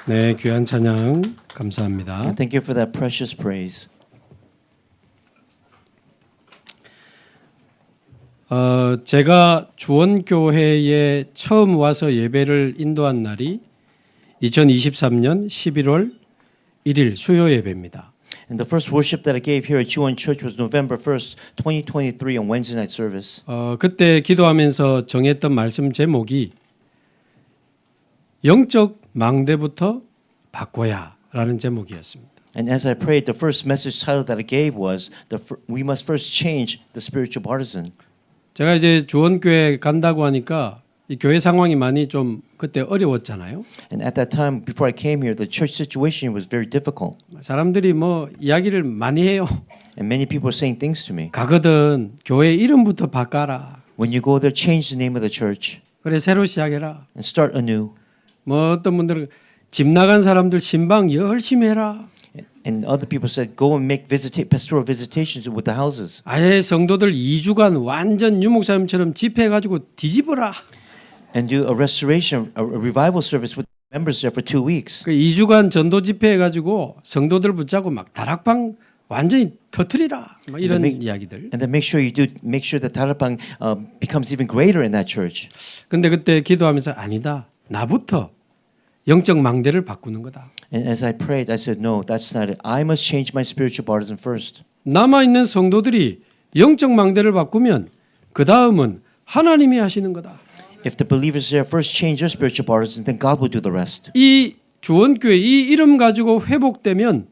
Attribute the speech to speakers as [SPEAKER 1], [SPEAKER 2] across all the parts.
[SPEAKER 1] 네, 귀한 찬양 감사합니다.
[SPEAKER 2] And thank you for that precious praise.
[SPEAKER 1] 제가 주원교회에 처음 와서 예배를 인도한 날이 2023년 11월 1일 수요 예배입니다.
[SPEAKER 2] And the first worship that I gave here at Juwon Church was November 1st, 2023 on Wednesday night service.
[SPEAKER 1] 그때 기도하면서 정했던 말씀 제목이 영적 망대부터 바꿔야라는 제목이었습니다.
[SPEAKER 2] And as I prayed, the first message title that I gave was we must first change the spiritual partisan.
[SPEAKER 1] 제가 이제 주원교회 간다고 하니까 이 교회 상황이 많이 좀 그때 어려웠잖아요.
[SPEAKER 2] And at that time, before I came here, the church situation was very difficult.
[SPEAKER 1] 사람들이 뭐 이야기를 많이 해요.
[SPEAKER 2] And many people were saying things to me.
[SPEAKER 1] 가거든 교회 이름부터 바꿔라.
[SPEAKER 2] When you go there, change the name of the church
[SPEAKER 1] 그래 새로 시작해라.
[SPEAKER 2] and start anew.
[SPEAKER 1] 뭐 어떤 분들은 집 나간 사람들 신방 열심히 해라.
[SPEAKER 2] And other people said, go and make pastoral visitations with the houses.
[SPEAKER 1] 아예 성도들 2주간 완전 유목사님처럼 집회해가지고 뒤집어라.
[SPEAKER 2] And do a restoration, a revival service with members there for 2 weeks.
[SPEAKER 1] 그 2주간 전도 집회해가지고 성도들 붙잡고 막 다락방 완전히 터트리라. 막 이런 이야기들.
[SPEAKER 2] And then make sure that 다락방 becomes even greater in that church.
[SPEAKER 1] 근데 그때 기도하면서 아니다. 나부터 영적 망대를 바꾸는 거다.
[SPEAKER 2] And as I prayed, I said, no, that's not it. I must change my spiritual partisan first.
[SPEAKER 1] 남아있는 성도들이 영적 망대를 바꾸면 그 다음은 하나님이 하시는 거다.
[SPEAKER 2] If the believers there first change their spiritual partisan, then God will do the rest.
[SPEAKER 1] 이 주원교회 이 이름 가지고 회복되면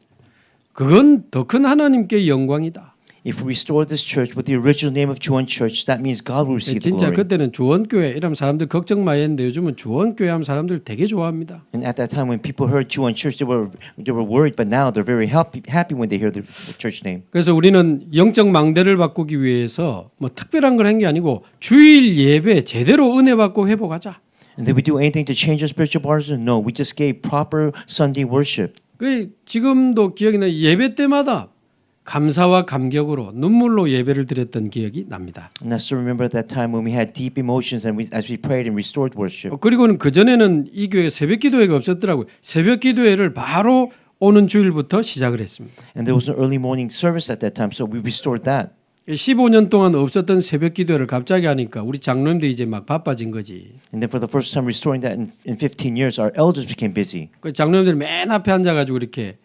[SPEAKER 1] 그건 더 큰 하나님께 영광이다.
[SPEAKER 2] If we restore this church with the original name of Juwon Church, that means God will receive the
[SPEAKER 1] 진짜
[SPEAKER 2] glory.
[SPEAKER 1] 그때는 주원교회 이러면 사람들 걱정 많이 했는데 요즘은 주원교회 하면 사람들 되게 좋아합니다.
[SPEAKER 2] And at that time, when people heard Juwon Church, they were worried, but now they're very happy when they hear the church name.
[SPEAKER 1] 그래서 우리는 영적 망대를 바꾸기 위해서 뭐 특별한 걸 한 게 아니고 주일 예배 제대로 은혜 받고 회복하자.
[SPEAKER 2] And did we do anything to change our spiritual partisan? No, we just gave proper Sunday worship.
[SPEAKER 1] 그 지금도 기억이 나. 예배 때마다 감사와 감격으로 눈물로 예배를 드렸던 기억이 납니다.
[SPEAKER 2] And I still remember that time when we had deep emotions and as we prayed and restored worship.
[SPEAKER 1] 그리고는 그 전에는 이 교회 새벽 기도회가 없었더라고요. 새벽 기도회를 바로 오는 주일부터 시작을 했습니다.
[SPEAKER 2] And there was an early morning service at that time, so we restored that.
[SPEAKER 1] 15년 동안 없었던 새벽 기도회를 갑자기 하니까 우리 장로님들이 이제 막 바빠진 거지.
[SPEAKER 2] And then for the first time restoring that in 15 years, our elders became busy.
[SPEAKER 1] 그 장로님들이 맨 앞에 앉아가지고 이렇게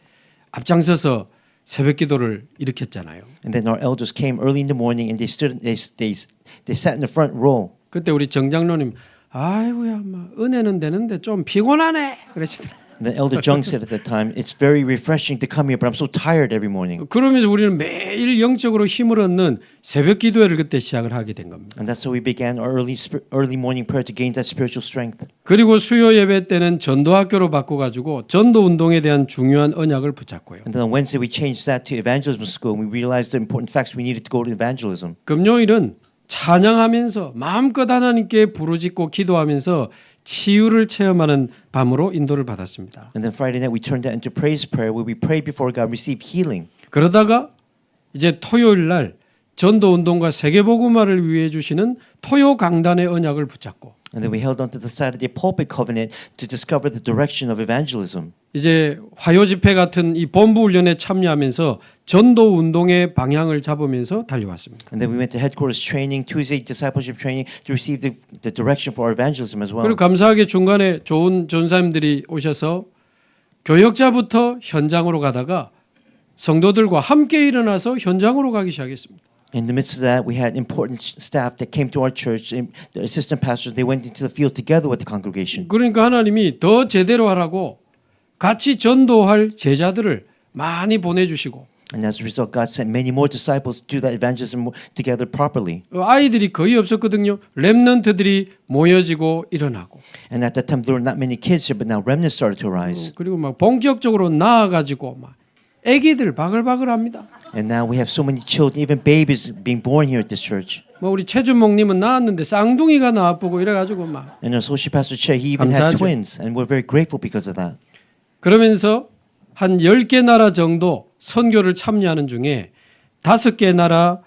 [SPEAKER 1] 앞장서서 새벽 기도를 일으켰잖아요.
[SPEAKER 2] And then our elders came early in the morning and they sat in the front row.
[SPEAKER 1] 그때 우리 정 장로님 아이고야 막 은혜는 되는데 좀 피곤하네 그러시더라고요.
[SPEAKER 2] And then Elder Jung said at that time, it's very refreshing to come here, but I'm so tired every morning.
[SPEAKER 1] 그러면서 우리는 매일 영적으로 힘을 얻는 새벽 기도회를 그때 시작을 하게 된 겁니다.
[SPEAKER 2] And that's how we began our early morning prayer to gain that spiritual strength.
[SPEAKER 1] 그리고 수요 예배 때는 전도학교로 바꿔가지고 전도 운동에 대한 중요한 언약을 붙잡고요.
[SPEAKER 2] And then on Wednesday we changed that to evangelism school. And we realized the important facts we needed to go to evangelism.
[SPEAKER 1] 금요일은 찬양하면서 마음껏 하나님께 부르짖고 기도하면서 치유를 체험하는 밤으로 인도를 받았습니다.
[SPEAKER 2] And then Friday night we turned that into praise prayer where we prayed before God, received healing.
[SPEAKER 1] 그러다가 이제 토요일 날 전도 운동과 세계복음화를 위해 주시는 토요 강단의 언약을 붙잡고
[SPEAKER 2] And then we held on to the Saturday pulpit covenant to discover the direction of evangelism.
[SPEAKER 1] 이제 화요 집회 같은 이 본부 훈련에 참여하면서 전도 운동의 방향을 잡으면서 달려왔습니다.
[SPEAKER 2] And then we went to headquarters training, Tuesday discipleship training to receive the direction for our evangelism as well.
[SPEAKER 1] 그리고 감사하게 중간에 좋은 전사님들이 오셔서 교역자부터 현장으로 가다가 성도들과 함께 일어나서 현장으로 가기 시작했습니다.
[SPEAKER 2] In the midst of that, we had important staff that came to our church. The assistant pastors, they went into the field together with the congregation.
[SPEAKER 1] 그러니까 하나님이 더 제대로 하라고 같이 전도할 제자들을 많이 보내주시고
[SPEAKER 2] And as a result, God sent many more disciples to do that evangelism together properly.
[SPEAKER 1] 아이들이 거의 없었거든요. 렘넌트들이 모여지고 일어나고
[SPEAKER 2] And at that time, there were not many kids here, but now remnants started to arise.
[SPEAKER 1] 그리고 막 본격적으로 나아가지고 막 아기들 바글바글합니다.
[SPEAKER 2] And now we have so many children, even babies being born here at this church.
[SPEAKER 1] 뭐 우리 최준목님은 낳았는데 쌍둥이가 나왔고 이래가지고 막
[SPEAKER 2] And our associate pastor Che, he even had
[SPEAKER 1] 감사하죠.
[SPEAKER 2] twins, and we're very grateful because of that.
[SPEAKER 1] 그러면서 한 10개 나라 정도 선교를 참여하는 중에 5개 나라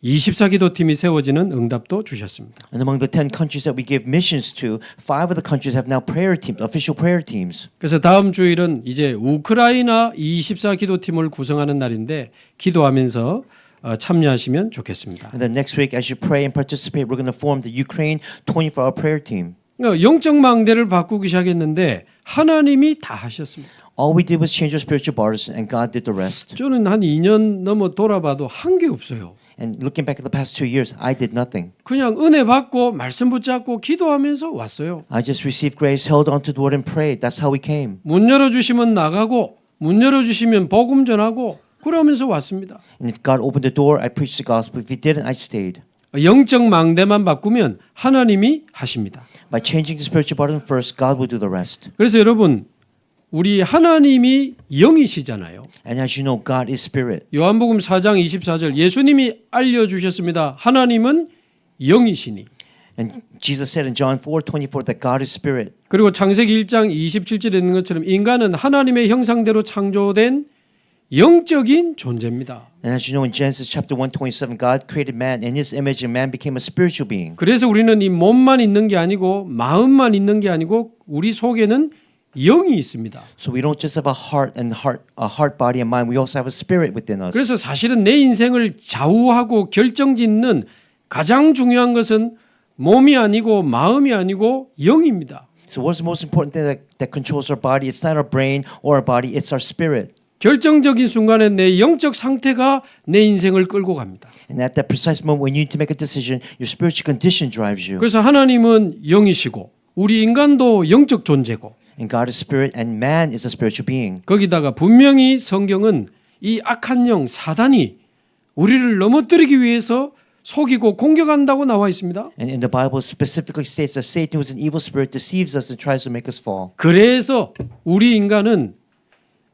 [SPEAKER 1] 24기도팀이 세워지는 응답도 주셨습니다.
[SPEAKER 2] And among the 10 countries that we give missions to, 5 of the countries have now prayer teams, official prayer teams.
[SPEAKER 1] 그래서 다음 주일은 이제 우크라이나 24기도팀을 구성하는 날인데 기도하면서 참여하시면 좋겠습니다.
[SPEAKER 2] And then next week, as you pray and participate, we're going to form the Ukraine 24-hour prayer team.
[SPEAKER 1] 영적 망대를 바꾸기 시작했는데 하나님이 다 하셨습니다.
[SPEAKER 2] All we did was change our spiritual borders, and God did the rest.
[SPEAKER 1] 저는 한 2년 넘어 돌아봐도 한 게 없어요.
[SPEAKER 2] And looking back at the past 2 years, I did nothing.
[SPEAKER 1] 그냥 은혜 받고 말씀 붙잡고 기도하면서 왔어요.
[SPEAKER 2] I just received grace, held on to the word, and prayed. That's how we came.
[SPEAKER 1] 문 열어주시면 나가고 문 열어주시면 복음 전하고 그러면서 왔습니다.
[SPEAKER 2] And if God opened the door, I preached the gospel. If He didn't, I stayed.
[SPEAKER 1] 영적 망대만 바꾸면 하나님이 하십니다.
[SPEAKER 2] By changing the spiritual borders first, God will do the rest.
[SPEAKER 1] 그래서 여러분 우리 하나님이 영이시잖아요.
[SPEAKER 2] And as you know, God is spirit.
[SPEAKER 1] 요한복음 4장 24절 예수님이 알려주셨습니다. 하나님은 영이시니.
[SPEAKER 2] And Jesus said in John 4:24 that God is spirit.
[SPEAKER 1] 그리고 창세기 1장 27절에 있는 것처럼 인간은 하나님의 형상대로 창조된 영적인 존재입니다.
[SPEAKER 2] And as you know, in Genesis chapter 1:27, God created man in His image, and man became a spiritual being.
[SPEAKER 1] 그래서 우리는 이 몸만 있는 게 아니고 마음만 있는 게 아니고 우리 속에는 영이 있습니다.
[SPEAKER 2] So we don't just have a heart, body, and mind. We also have a spirit within us.
[SPEAKER 1] 그래서 사실은 내 인생을 좌우하고 결정짓는 가장 중요한 것은 몸이 아니고 마음이 아니고 영입니다.
[SPEAKER 2] So what's the most important thing that controls our body? It's not our brain or our body. It's our spirit.
[SPEAKER 1] 결정적인 순간에 내 영적 상태가 내 인생을 끌고 갑니다.
[SPEAKER 2] And at that precise moment when you need to make a decision, your spiritual condition drives you.
[SPEAKER 1] 그래서 하나님은 영이시고 우리 인간도 영적 존재고
[SPEAKER 2] And God is spirit, and man is a spiritual being.
[SPEAKER 1] 거기다가 분명히 성경은 이 악한 영 사단이 우리를 넘어뜨리기 위해서 속이고 공격한다고 나와 있습니다.
[SPEAKER 2] And in the Bible specifically states that Satan, who is an evil spirit, deceives us and tries to make us fall.
[SPEAKER 1] 그래서 우리 인간은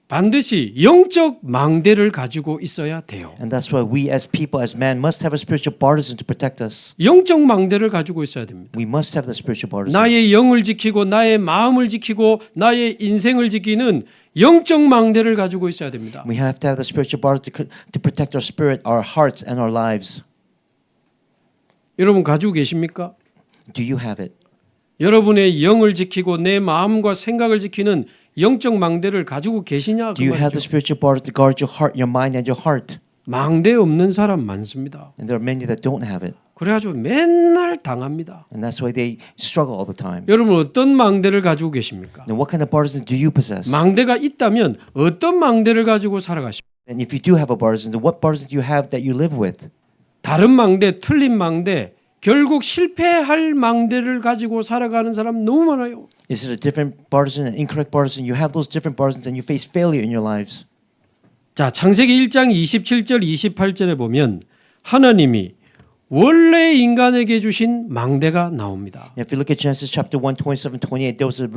[SPEAKER 1] 반드시 영적 망대를 가지고 있어야 돼요.
[SPEAKER 2] And that's why we as people, as man, must have a spiritual partisan to protect us.
[SPEAKER 1] 영적 망대를 가지고 있어야 됩니다.
[SPEAKER 2] We must have the spiritual partisan.
[SPEAKER 1] 나의 영을 지키고 나의 마음을 지키고 나의 인생을 지키는 영적 망대를 가지고 있어야 됩니다.
[SPEAKER 2] We have to have the spiritual partisan to protect our spirit, our hearts, and our lives.
[SPEAKER 1] 여러분 가지고 계십니까?
[SPEAKER 2] Do you have it?
[SPEAKER 1] 여러분의 영을 지키고 내 마음과 생각을 지키는 영적 망대를 가지고 계시냐? 그
[SPEAKER 2] Do you have the
[SPEAKER 1] 말이죠.
[SPEAKER 2] spiritual partisan to guard your heart, your mind, and your heart?
[SPEAKER 1] 망대 없는 사람 많습니다.
[SPEAKER 2] And there are many that don't have it.
[SPEAKER 1] 그래가지고 맨날 당합니다.
[SPEAKER 2] And that's why they struggle all the time.
[SPEAKER 1] 여러분 어떤 망대를 가지고 계십니까?
[SPEAKER 2] Then what kind of partisan do you possess?
[SPEAKER 1] 망대가 있다면 어떤 망대를 가지고 살아가십니까?
[SPEAKER 2] And if you do have a partisan, then what partisan do you have that you live with?
[SPEAKER 1] 다른 망대, 틀린 망대, 결국 실패할 망대를 가지고 살아가는 사람 너무 많아요.
[SPEAKER 2] Is it a different partisan, an incorrect partisan? You have those different partisans and you face failure in your lives.
[SPEAKER 1] 자, 창세기 1장 27절 28절에 보면 하나님이 원래 인간에게 주신 망대가 나옵니다.
[SPEAKER 2] If you look at Genesis chapter 1, 27, 28, there was a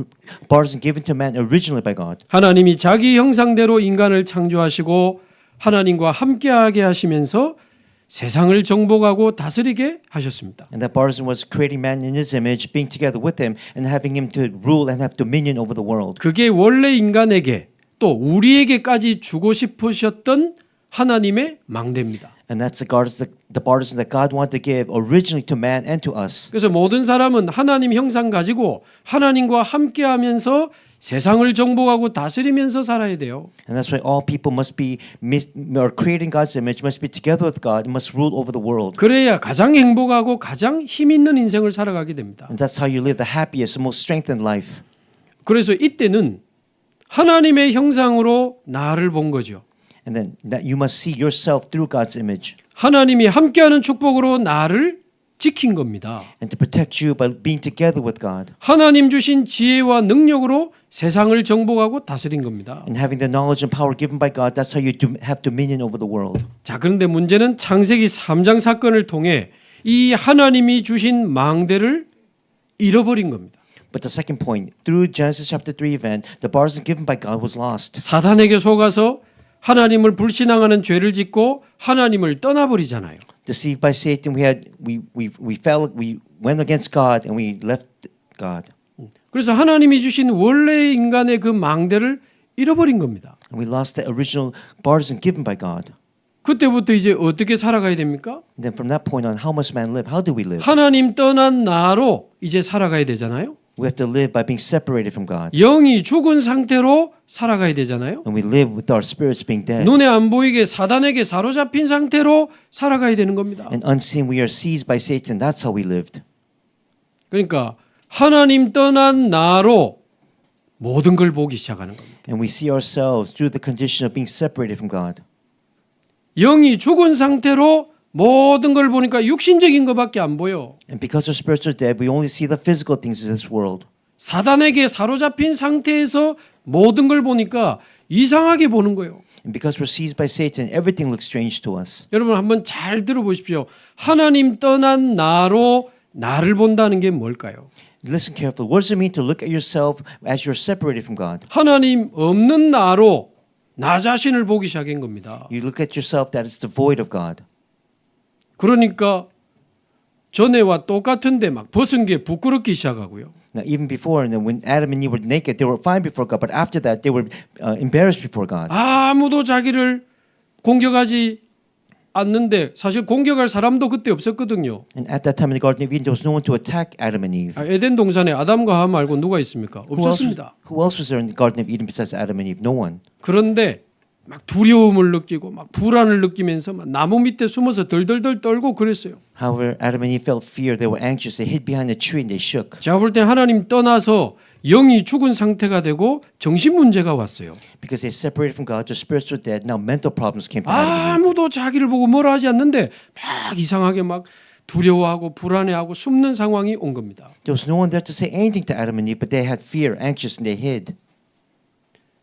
[SPEAKER 2] partisan given to man originally by God.
[SPEAKER 1] 하나님이 자기 형상대로 인간을 창조하시고 하나님과 함께하게 하시면서 세상을 정복하고 다스리게 하셨습니다.
[SPEAKER 2] And that partisan was creating man in his image, being together with him, and having him to rule and have dominion over the world.
[SPEAKER 1] 그게 원래 인간에게 또 우리에게까지 주고 싶으셨던 하나님의 망대입니다.
[SPEAKER 2] And that's the partisan that God wanted to give originally to man and to us.
[SPEAKER 1] 그래서 모든 사람은 하나님 형상 가지고 하나님과 함께하면서 세상을 정복하고 다스리면서 살아야 돼요.
[SPEAKER 2] And that's why all people must be or creating God's image, must be together with God, and must rule over the world.
[SPEAKER 1] 그래야 가장 행복하고 가장 힘 있는 인생을 살아가게 됩니다.
[SPEAKER 2] And that's how you live the happiest, the most strengthened life.
[SPEAKER 1] 그래서 이때는 하나님의 형상으로 나를 본 거죠.
[SPEAKER 2] And then that you must see yourself through God's image.
[SPEAKER 1] 하나님이 함께하는 축복으로 나를 지킨 겁니다.
[SPEAKER 2] And to protect you by being together with God.
[SPEAKER 1] 하나님 주신 지혜와 능력으로 세상을 정복하고 다스린 겁니다.
[SPEAKER 2] And having the knowledge and power given by God, that's how you have dominion over the world.
[SPEAKER 1] 자, 그런데 문제는 창세기 3장 사건을 통해 이 하나님이 주신 망대를 잃어버린 겁니다.
[SPEAKER 2] But the second point, through Genesis chapter 3 event, the partisan given by God was lost.
[SPEAKER 1] 사단에게 속아서 하나님을 불신앙하는 죄를 짓고 하나님을 떠나버리잖아요.
[SPEAKER 2] Deceived by Satan, we went against God and we left God.
[SPEAKER 1] 그래서 하나님이 주신 원래 인간의 그 망대를 잃어버린 겁니다.
[SPEAKER 2] And we lost the original partisan given by God.
[SPEAKER 1] 그때부터 이제 어떻게 살아가야 됩니까?
[SPEAKER 2] Then from that point on, how must man live? How do we live?
[SPEAKER 1] 하나님 떠난 나로 이제 살아가야 되잖아요.
[SPEAKER 2] We have to live by being separated from God.
[SPEAKER 1] 영이 죽은 상태로 살아가야 되잖아요.
[SPEAKER 2] And we live with our spirits being dead.
[SPEAKER 1] 눈에 안 보이게 사단에게 사로잡힌 상태로 살아가야 되는 겁니다.
[SPEAKER 2] And unseen, we are seized by Satan. That's how we lived.
[SPEAKER 1] 그러니까 하나님 떠난 나로 모든 걸 보기 시작하는 겁니다.
[SPEAKER 2] And we see ourselves through the condition of being separated from God.
[SPEAKER 1] 영이 죽은 상태로 모든 걸 보니까 육신적인 것밖에 안 보여.
[SPEAKER 2] And because our spirits are dead, we only see the physical things of this world.
[SPEAKER 1] 사단에게 사로잡힌 상태에서 모든 걸 보니까 이상하게 보는 거예요.
[SPEAKER 2] And because we're seized by Satan, everything looks strange to us.
[SPEAKER 1] 여러분 한번 잘 들어보십시오. 하나님 떠난 나로 나를 본다는 게 뭘까요?
[SPEAKER 2] Listen carefully. What does it mean to look at yourself as you're separated from God?
[SPEAKER 1] 하나님 없는 나로 나 자신을 보기 시작한 겁니다.
[SPEAKER 2] You look at yourself that is devoid of God.
[SPEAKER 1] 그러니까 전에와 똑같은데 막 벗은 게 부끄럽기 시작하고요.
[SPEAKER 2] Now, even before, and then when Adam and Eve were naked, they were fine before God. But after that, they were embarrassed before God.
[SPEAKER 1] 아무도 자기를 공격하지 않는데 사실 공격할 사람도 그때 없었거든요.
[SPEAKER 2] And at that time in the Garden of Eden, there was no one to attack Adam and Eve.
[SPEAKER 1] 에덴 동산에 아담과 하와 말고 누가 있습니까? 없었습니다.
[SPEAKER 2] Who else was there in the Garden of Eden besides Adam and Eve? No one.
[SPEAKER 1] 그런데 막 두려움을 느끼고 막 불안을 느끼면서 막 나무 밑에 숨어서 덜덜덜 떨고 그랬어요.
[SPEAKER 2] However, Adam and Eve felt fear. They were anxious. They hid behind a tree and they shook.
[SPEAKER 1] 제가 볼 때 하나님 떠나서 영이 죽은 상태가 되고 정신 문제가 왔어요.
[SPEAKER 2] Because they separated from God, their spirits were dead. Now mental problems came to Adam and Eve.
[SPEAKER 1] 아무도 자기를 보고 뭐라 하지 않는데 막 이상하게 막 두려워하고 불안해하고 숨는 상황이 온 겁니다.
[SPEAKER 2] There was no one there to say anything to Adam and Eve, but they had fear, anxious, and they hid.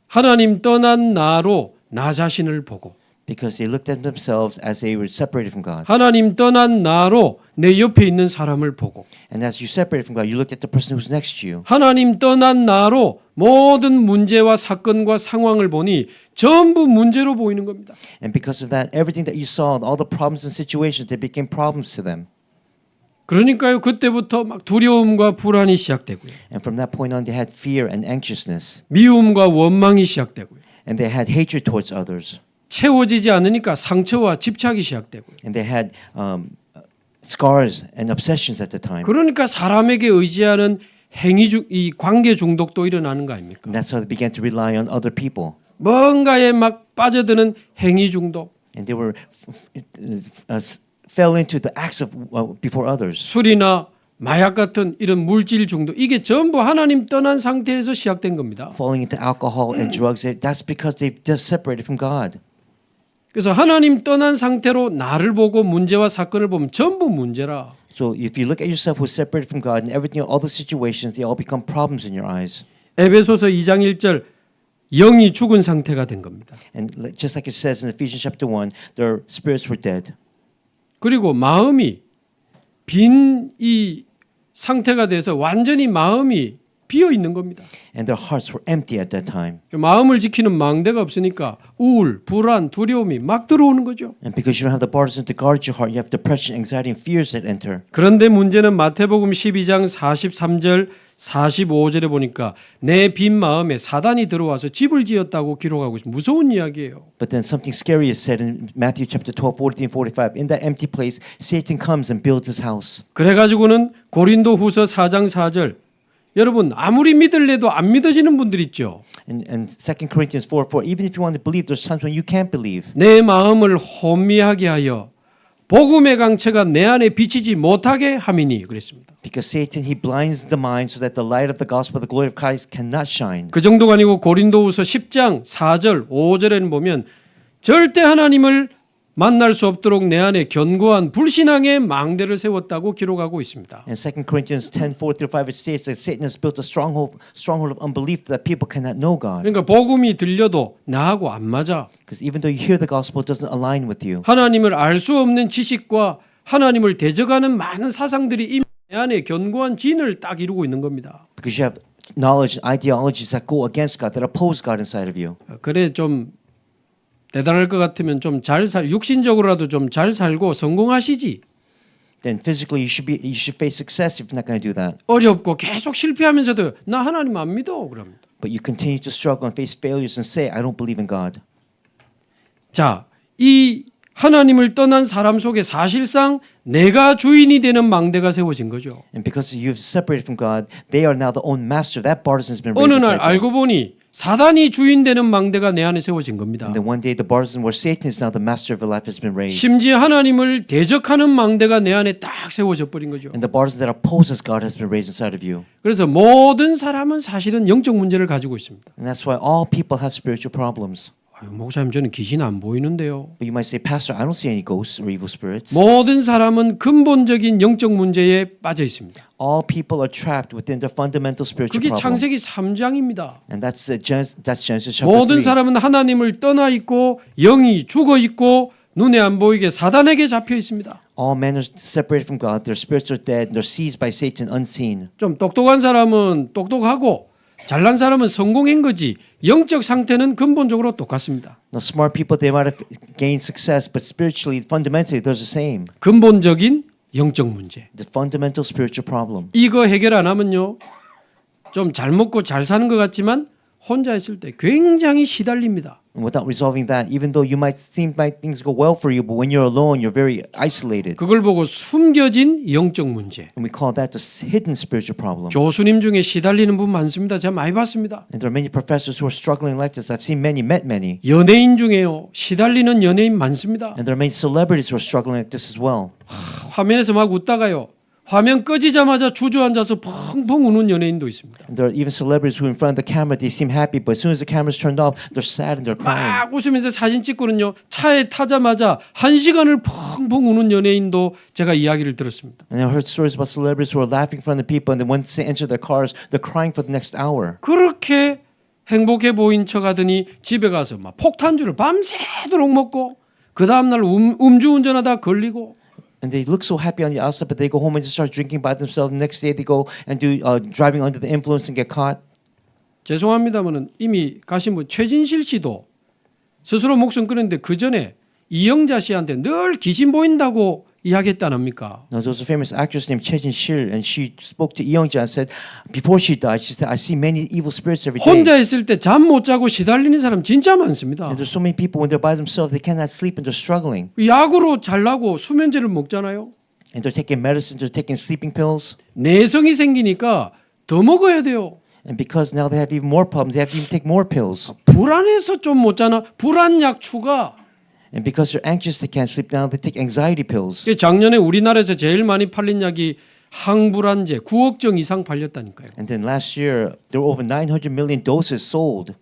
[SPEAKER 1] 하나님 떠난 나로 나 자신을 보고
[SPEAKER 2] Because they looked at themselves as they were separated from God.
[SPEAKER 1] 하나님 떠난 나로 내 옆에 있는 사람을 보고
[SPEAKER 2] And as you separated from God, you looked at the person who's next to you.
[SPEAKER 1] 하나님 떠난 나로 모든 문제와 사건과 상황을 보니 전부 문제로 보이는 겁니다.
[SPEAKER 2] And because of that, everything that you saw, all the problems and situations, they became problems to them.
[SPEAKER 1] 그러니까요 그때부터 막 두려움과 불안이 시작되고요.
[SPEAKER 2] And from that point on, they had fear and anxiousness.
[SPEAKER 1] 미움과 원망이 시작되고요.
[SPEAKER 2] And they had hatred towards others.
[SPEAKER 1] 채워지지 않으니까 상처와 집착이 시작되고요.
[SPEAKER 2] And they had scars and obsessions at the time.
[SPEAKER 1] 그러니까 사람에게 의지하는 이 관계 중독도 일어나는 거 아닙니까?
[SPEAKER 2] And that's how they began to rely on other people.
[SPEAKER 1] 뭔가에 막 빠져드는 행위 중독,
[SPEAKER 2] And they were fell into the acts of before others.
[SPEAKER 1] 술이나 마약 같은 이런 물질 중독 이게 전부 하나님 떠난 상태에서 시작된 겁니다.
[SPEAKER 2] Falling into alcohol and drugs, that's because they've just separated from God.
[SPEAKER 1] 그래서 하나님 떠난 상태로 나를 보고 문제와 사건을 보면 전부 문제라.
[SPEAKER 2] So if you look at yourself who's separated from God and everything, all the situations, they all become problems in your eyes.
[SPEAKER 1] 에베소서 2장 1절 영이 죽은 상태가 된 겁니다.
[SPEAKER 2] And just like it says in Ephesians chapter 1, their spirits were dead.
[SPEAKER 1] 그리고 마음이 빈 이 상태가 돼서 완전히 마음이 비어 있는 겁니다.
[SPEAKER 2] And their hearts were empty at that time.
[SPEAKER 1] 마음을 지키는 망대가 없으니까 우울, 불안, 두려움이 막 들어오는 거죠.
[SPEAKER 2] And because you don't have the borders to guard your heart, you have depression, anxiety, and fears that enter.
[SPEAKER 1] 그런데 문제는 마태복음 12장 43절 45절에 보니까 내 빈 마음에 사단이 들어와서 집을 지었다고 기록하고 있습니다. 무서운 이야기예요.
[SPEAKER 2] But then something scary is said in Matthew chapter 12, 43, 45. In that empty place, Satan comes and builds his house.
[SPEAKER 1] 그래가지고는 고린도후서 4장 4절 여러분 아무리 믿을래도 안 믿어지는 분들 있죠.
[SPEAKER 2] And 2 Corinthians 4:4, even if you want to believe, there's times when you can't believe.
[SPEAKER 1] 내 마음을 혼미하게 하여 복음의 강체가 내 안에 비치지 못하게 함이니 그랬습니다.
[SPEAKER 2] Because Satan, he blinds the mind so that the light of the gospel, the glory of Christ cannot shine.
[SPEAKER 1] 그 정도가 아니고 고린도후서 10장 4절 5절에는 보면 절대 하나님을 만날 수 없도록 내 안에 견고한 불신앙의 망대를 세웠다고 기록하고 있습니다.
[SPEAKER 2] In 2 Corinthians 10:4-5, it states that Satan has built a stronghold of unbelief that people cannot know God.
[SPEAKER 1] 그러니까 복음이 들려도 나하고 안 맞아.
[SPEAKER 2] Because even though you hear the gospel, it doesn't align with you.
[SPEAKER 1] 하나님을 알 수 없는 지식과 하나님을 대적하는 많은 사상들이 이미 내 안에 견고한 진을 딱 이루고 있는 겁니다.
[SPEAKER 2] Because you have knowledge and ideologies that go against God, that oppose God inside of you.
[SPEAKER 1] 그래 좀 대단할 것 같으면 좀 육신적으로라도 좀 잘 살고 성공하시지.
[SPEAKER 2] Then physically you should face success if you're not going to do that.
[SPEAKER 1] 어렵고 계속 실패하면서도 나 하나님 안 믿어 그럽니다.
[SPEAKER 2] But you continue to struggle and face failures and say, I don't believe in God.
[SPEAKER 1] 자, 이 하나님을 떠난 사람 속에 사실상 내가 주인이 되는 망대가 세워진 거죠.
[SPEAKER 2] And because you've separated from God, they are now the own master. That partisan has been
[SPEAKER 1] 어느
[SPEAKER 2] raised
[SPEAKER 1] 날
[SPEAKER 2] inside them.
[SPEAKER 1] 알고 보니 사단이 주인 되는 망대가 내 안에 세워진 겁니다.
[SPEAKER 2] And then one day the partisan where Satan is now the master of your life has been raised.
[SPEAKER 1] 심지어 하나님을 대적하는 망대가 내 안에 딱 세워져 버린 거죠.
[SPEAKER 2] And the partisan that opposes God has been raised inside of you.
[SPEAKER 1] 그래서 모든 사람은 사실은 영적 문제를 가지고 있습니다.
[SPEAKER 2] And that's why all people have spiritual problems.
[SPEAKER 1] 아유, 목사님 저는 귀신 안 보이는데요.
[SPEAKER 2] But you might say, Pastor, I don't see any ghosts or evil spirits.
[SPEAKER 1] 모든 사람은 근본적인 영적 문제에 빠져 있습니다.
[SPEAKER 2] All people are trapped within their fundamental spiritual
[SPEAKER 1] 그게
[SPEAKER 2] problem.
[SPEAKER 1] 창세기 3장입니다.
[SPEAKER 2] And that's Genesis chapter
[SPEAKER 1] 모든
[SPEAKER 2] 3.
[SPEAKER 1] 사람은 하나님을 떠나 있고 영이 죽어 있고 눈에 안 보이게 사단에게 잡혀 있습니다.
[SPEAKER 2] All men are separated from God. Their spirits are dead. They're seized by Satan unseen.
[SPEAKER 1] 좀 똑똑한 사람은 똑똑하고 잘난 사람은 성공한 거지 영적 상태는 근본적으로 똑같습니다.
[SPEAKER 2] Now, smart people, they might have gained success, but spiritually, fundamentally, they're the same.
[SPEAKER 1] 근본적인 영적 문제.
[SPEAKER 2] The fundamental spiritual problem.
[SPEAKER 1] 이거 해결 안 하면요. 좀 잘 먹고 잘 사는 것 같지만 혼자 있을 때 굉장히 시달립니다.
[SPEAKER 2] And without resolving that, even though you might seem like things go well for you, but when you're alone, you're very isolated.
[SPEAKER 1] 그걸 보고 숨겨진 영적 문제.
[SPEAKER 2] And we call that the hidden spiritual problem.
[SPEAKER 1] 교수님 중에 시달리는 분 많습니다. 제가 많이 봤습니다.
[SPEAKER 2] And there are many professors who are struggling like this. I've seen many, met many.
[SPEAKER 1] 연예인 중에요. 시달리는 연예인 많습니다.
[SPEAKER 2] And there are many celebrities who are struggling like this as well.
[SPEAKER 1] 화면에서 막 웃다가요. 화면 꺼지자마자 주저앉아서 펑펑 우는 연예인도 있습니다.
[SPEAKER 2] And there are even celebrities who in front of the camera, they seem happy, but as soon as the camera's turned off, they're sad and they're crying.
[SPEAKER 1] 막 웃으면서 사진 찍고는요. 차에 타자마자 1시간을 펑펑 우는 연예인도 제가 이야기를 들었습니다.
[SPEAKER 2] And I heard stories about celebrities who are laughing in front of people, and then once they enter their cars, they're crying for the next hour.
[SPEAKER 1] 그렇게 행복해 보인 척하더니 집에 가서 막 폭탄주를 밤새도록 먹고 그 다음날 음주운전하다 걸리고
[SPEAKER 2] And they look so happy on the outside, but they go home and just start drinking by themselves. The next day they go and do driving under the influence and get caught.
[SPEAKER 1] 죄송합니다만은 이미 가신 분 최진실 씨도 스스로 목숨 끊었는데 그 전에 이영자 씨한테 늘 귀신 보인다고 이야기했지 않습니까?
[SPEAKER 2] Now, there was a famous actress named Choi Jin-sil, and she spoke to Lee Young-ja and said, before she died, she said, I see many evil spirits every day.
[SPEAKER 1] 혼자 있을 때 잠 못 자고 시달리는 사람 진짜 많습니다.
[SPEAKER 2] And there's so many people when they're by themselves, they cannot sleep and they're struggling.
[SPEAKER 1] 약으로 잘나고 수면제를 먹잖아요.
[SPEAKER 2] And they're taking medicine, they're taking sleeping pills.
[SPEAKER 1] 내성이 생기니까 더 먹어야 돼요.
[SPEAKER 2] And because now they have even more problems, they have to even take more pills.
[SPEAKER 1] 불안해서 좀 못 자나 불안약 추가.
[SPEAKER 2] And because they're anxious, they can't sleep now, they take anxiety pills.
[SPEAKER 1] 작년에 우리나라에서 제일 많이 팔린 약이 항불안제 9억 정 이상 팔렸다니까요.
[SPEAKER 2] And then last year, there were over 900 million doses sold.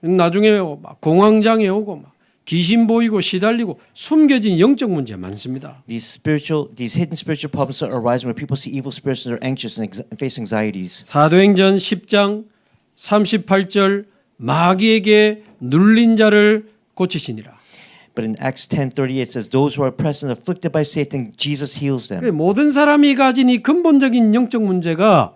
[SPEAKER 1] 나중에 막 공황장애 오고 막 귀신 보이고 시달리고 숨겨진 영적 문제 많습니다.
[SPEAKER 2] These hidden spiritual problems are arising where people see evil spirits and they're anxious and face anxieties.
[SPEAKER 1] 사도행전 10장 38절 마귀에게 눌린 자를 고치시니라.
[SPEAKER 2] But in Acts 10:38 it says, those who are oppressed and afflicted by Satan, Jesus heals them.
[SPEAKER 1] 모든 사람이 가진 이 근본적인 영적 문제가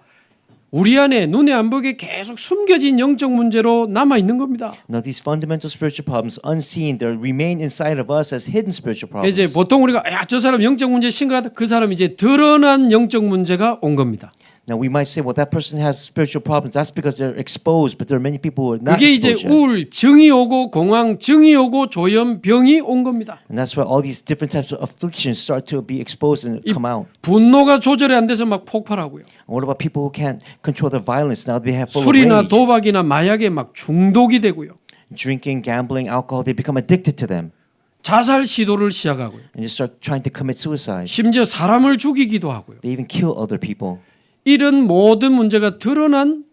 [SPEAKER 1] 우리 안에 눈에 안 보이게 계속 숨겨진 영적 문제로 남아 있는 겁니다.
[SPEAKER 2] Now these fundamental spiritual problems, unseen, they remain inside of us as hidden spiritual problems.
[SPEAKER 1] 이제 보통 우리가 야, 저 사람 영적 문제 심각하다. 그 사람 이제 드러난 영적 문제가 온 겁니다.
[SPEAKER 2] Now we might say, well, that person has spiritual problems. That's because they're exposed, but there are many people who are not
[SPEAKER 1] 그게 이제
[SPEAKER 2] exposed yet.
[SPEAKER 1] 우울증이 오고 공황증이 오고 조현병이 온 겁니다.
[SPEAKER 2] And that's why all these different types of afflictions start to be exposed and come out.
[SPEAKER 1] 분노가 조절이 안 돼서 막 폭발하고요.
[SPEAKER 2] And what about people who can't control their violence? Now they have full of
[SPEAKER 1] 술이나
[SPEAKER 2] rage.
[SPEAKER 1] 도박이나 마약에 막 중독이 되고요.
[SPEAKER 2] Drinking, gambling, alcohol, they become addicted to them.
[SPEAKER 1] 자살 시도를 시작하고요.
[SPEAKER 2] And they start trying to commit suicide.
[SPEAKER 1] 심지어 사람을 죽이기도 하고요.
[SPEAKER 2] They even kill other people.
[SPEAKER 1] 이런 모든 문제가 드러난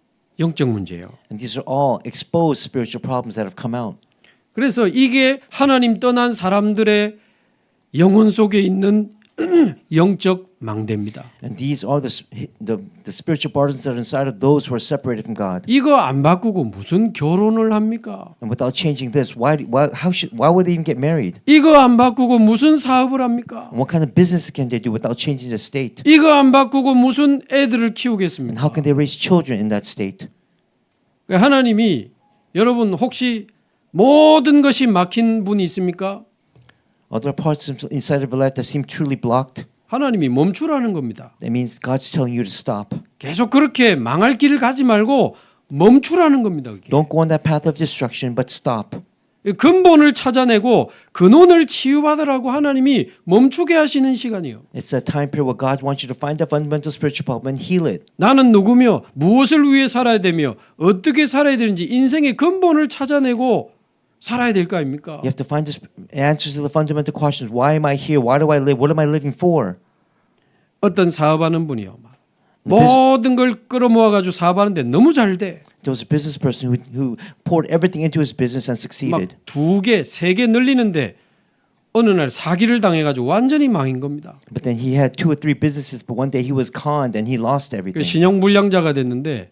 [SPEAKER 1] 영적 문제예요.
[SPEAKER 2] And these are all exposed spiritual problems that have come out.
[SPEAKER 1] 그래서 이게 하나님 떠난 사람들의 영혼 속에 있는 영적 망대입니다.
[SPEAKER 2] And these are the spiritual burdens that are inside of those who are separated from God.
[SPEAKER 1] 이거 안 바꾸고 무슨 결혼을 합니까?
[SPEAKER 2] And without changing this, why would they even get married?
[SPEAKER 1] 이거 안 바꾸고 무슨 사업을 합니까?
[SPEAKER 2] And what kind of business can they do without changing the state?
[SPEAKER 1] 이거 안 바꾸고 무슨 애들을
[SPEAKER 2] And
[SPEAKER 1] 키우겠습니까?
[SPEAKER 2] how can they raise children in that state?
[SPEAKER 1] 하나님이 여러분 혹시 모든 것이 막힌 분이 있습니까?
[SPEAKER 2] Are there parts inside of your life that seem truly blocked?
[SPEAKER 1] 하나님이 멈추라는 겁니다.
[SPEAKER 2] That means God's telling you to stop.
[SPEAKER 1] 계속 그렇게 망할 길을 가지 말고 멈추라는 겁니다. 그게.
[SPEAKER 2] Don't go on that path of destruction, but stop.
[SPEAKER 1] 근본을 찾아내고 근원을 치유받으라고 하나님이 멈추게 하시는 시간이요.
[SPEAKER 2] It's a time period where God wants you to find the fundamental spiritual problem and heal it.
[SPEAKER 1] 나는 누구며 무엇을 위해 살아야 되며 어떻게 살아야 되는지 인생의 근본을 찾아내고 살아야 될 거 아닙니까?
[SPEAKER 2] You have to find the answers to the fundamental questions. Why am I here? Why do I live? What am I living for?
[SPEAKER 1] 어떤 사업하는 분이요. 모든 걸 끌어모아가지고 사업하는데 너무 잘 돼.
[SPEAKER 2] There was a business person who poured everything into his business and succeeded.
[SPEAKER 1] 막 2개, 3개 늘리는데 어느 날 사기를 당해가지고 완전히 망인 겁니다.
[SPEAKER 2] But then he had 2 or 3 businesses, but one day he was conned and he lost
[SPEAKER 1] 그
[SPEAKER 2] everything.
[SPEAKER 1] 신용불량자가 됐는데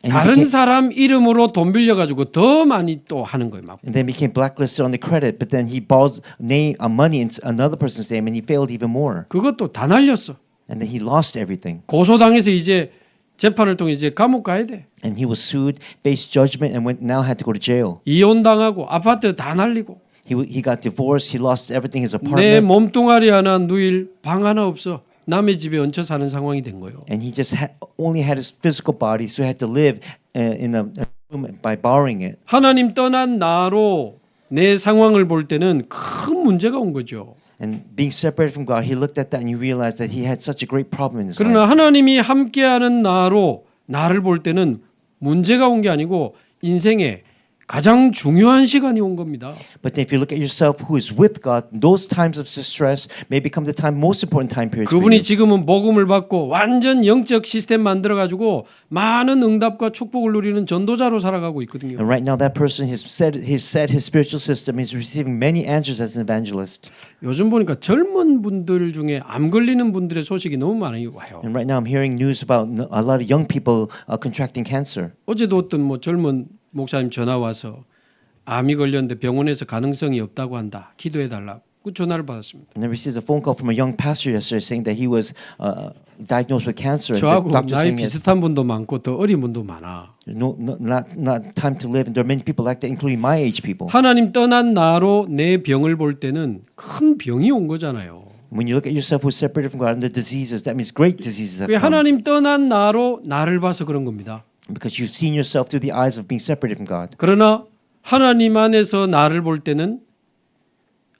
[SPEAKER 2] And he
[SPEAKER 1] 다른
[SPEAKER 2] became,
[SPEAKER 1] 사람 이름으로 돈 빌려가지고 더 많이 또 하는 거예요. 막.
[SPEAKER 2] and then became blacklisted on the credit. But then he borrowed money in another person's name, and he failed even more.
[SPEAKER 1] 그것도 다 날렸어.
[SPEAKER 2] And then he lost everything.
[SPEAKER 1] 고소당해서 이제 재판을 통해 이제 감옥 가야 돼.
[SPEAKER 2] And he was sued, faced judgment, and now had to go to jail.
[SPEAKER 1] 이혼당하고 아파트 다 날리고
[SPEAKER 2] He got divorced. He lost everything, his
[SPEAKER 1] 내
[SPEAKER 2] apartment,
[SPEAKER 1] 몸뚱아리 하나 누일 방 하나 없어. 남의 집에 얹혀 사는 상황이 된 거예요.
[SPEAKER 2] and he just only had his physical body, so he had to live in a room by borrowing it.
[SPEAKER 1] 하나님 떠난 나로 내 상황을 볼 때는 큰 문제가 온 거죠.
[SPEAKER 2] And being separated from God, he looked at that and he realized that he had such a great problem in his life.
[SPEAKER 1] 그러나 하나님이 함께하는 나로 나를 볼 때는 문제가 온 게 아니고 인생에 가장 중요한 시간이 온 겁니다.
[SPEAKER 2] But then if you look at yourself who is with God, those times of distress may become the most important time periods for
[SPEAKER 1] 그분이
[SPEAKER 2] you.
[SPEAKER 1] 지금은 복음을 받고 완전 영적 시스템 만들어 가지고 많은 응답과 축복을 누리는 전도자로 살아가고 있거든요.
[SPEAKER 2] And right now that person has set his spiritual system, is receiving many answers as an evangelist.
[SPEAKER 1] 요즘 보니까 젊은 분들 중에 암 걸리는 분들의 소식이 너무 많이 와요.
[SPEAKER 2] And right now I'm hearing news about a lot of young people contracting cancer.
[SPEAKER 1] 어제도 어떤 뭐 젊은 목사님 전화 와서 암이 걸렸는데 병원에서 가능성이 없다고 한다. 기도해 달라. 그 전화를 받았습니다.
[SPEAKER 2] And I received a phone call from a young pastor yesterday saying that he was diagnosed with cancer. And
[SPEAKER 1] 저하고
[SPEAKER 2] the doctor
[SPEAKER 1] 나이
[SPEAKER 2] saying
[SPEAKER 1] 비슷한 분도 많고 더 어린 분도 많아.
[SPEAKER 2] not time to live. And there are many people like that, including my age people.
[SPEAKER 1] 하나님 떠난 나로 내 병을 볼 때는 큰 병이 온 거잖아요.
[SPEAKER 2] When you look at yourself who's separated from God and the diseases, that means great diseases have
[SPEAKER 1] 왜
[SPEAKER 2] come.
[SPEAKER 1] 하나님 떠난 나로 나를 봐서 그런 겁니다.
[SPEAKER 2] Because you've seen yourself through the eyes of being separated from God.
[SPEAKER 1] 그러나 하나님 안에서 나를 볼 때는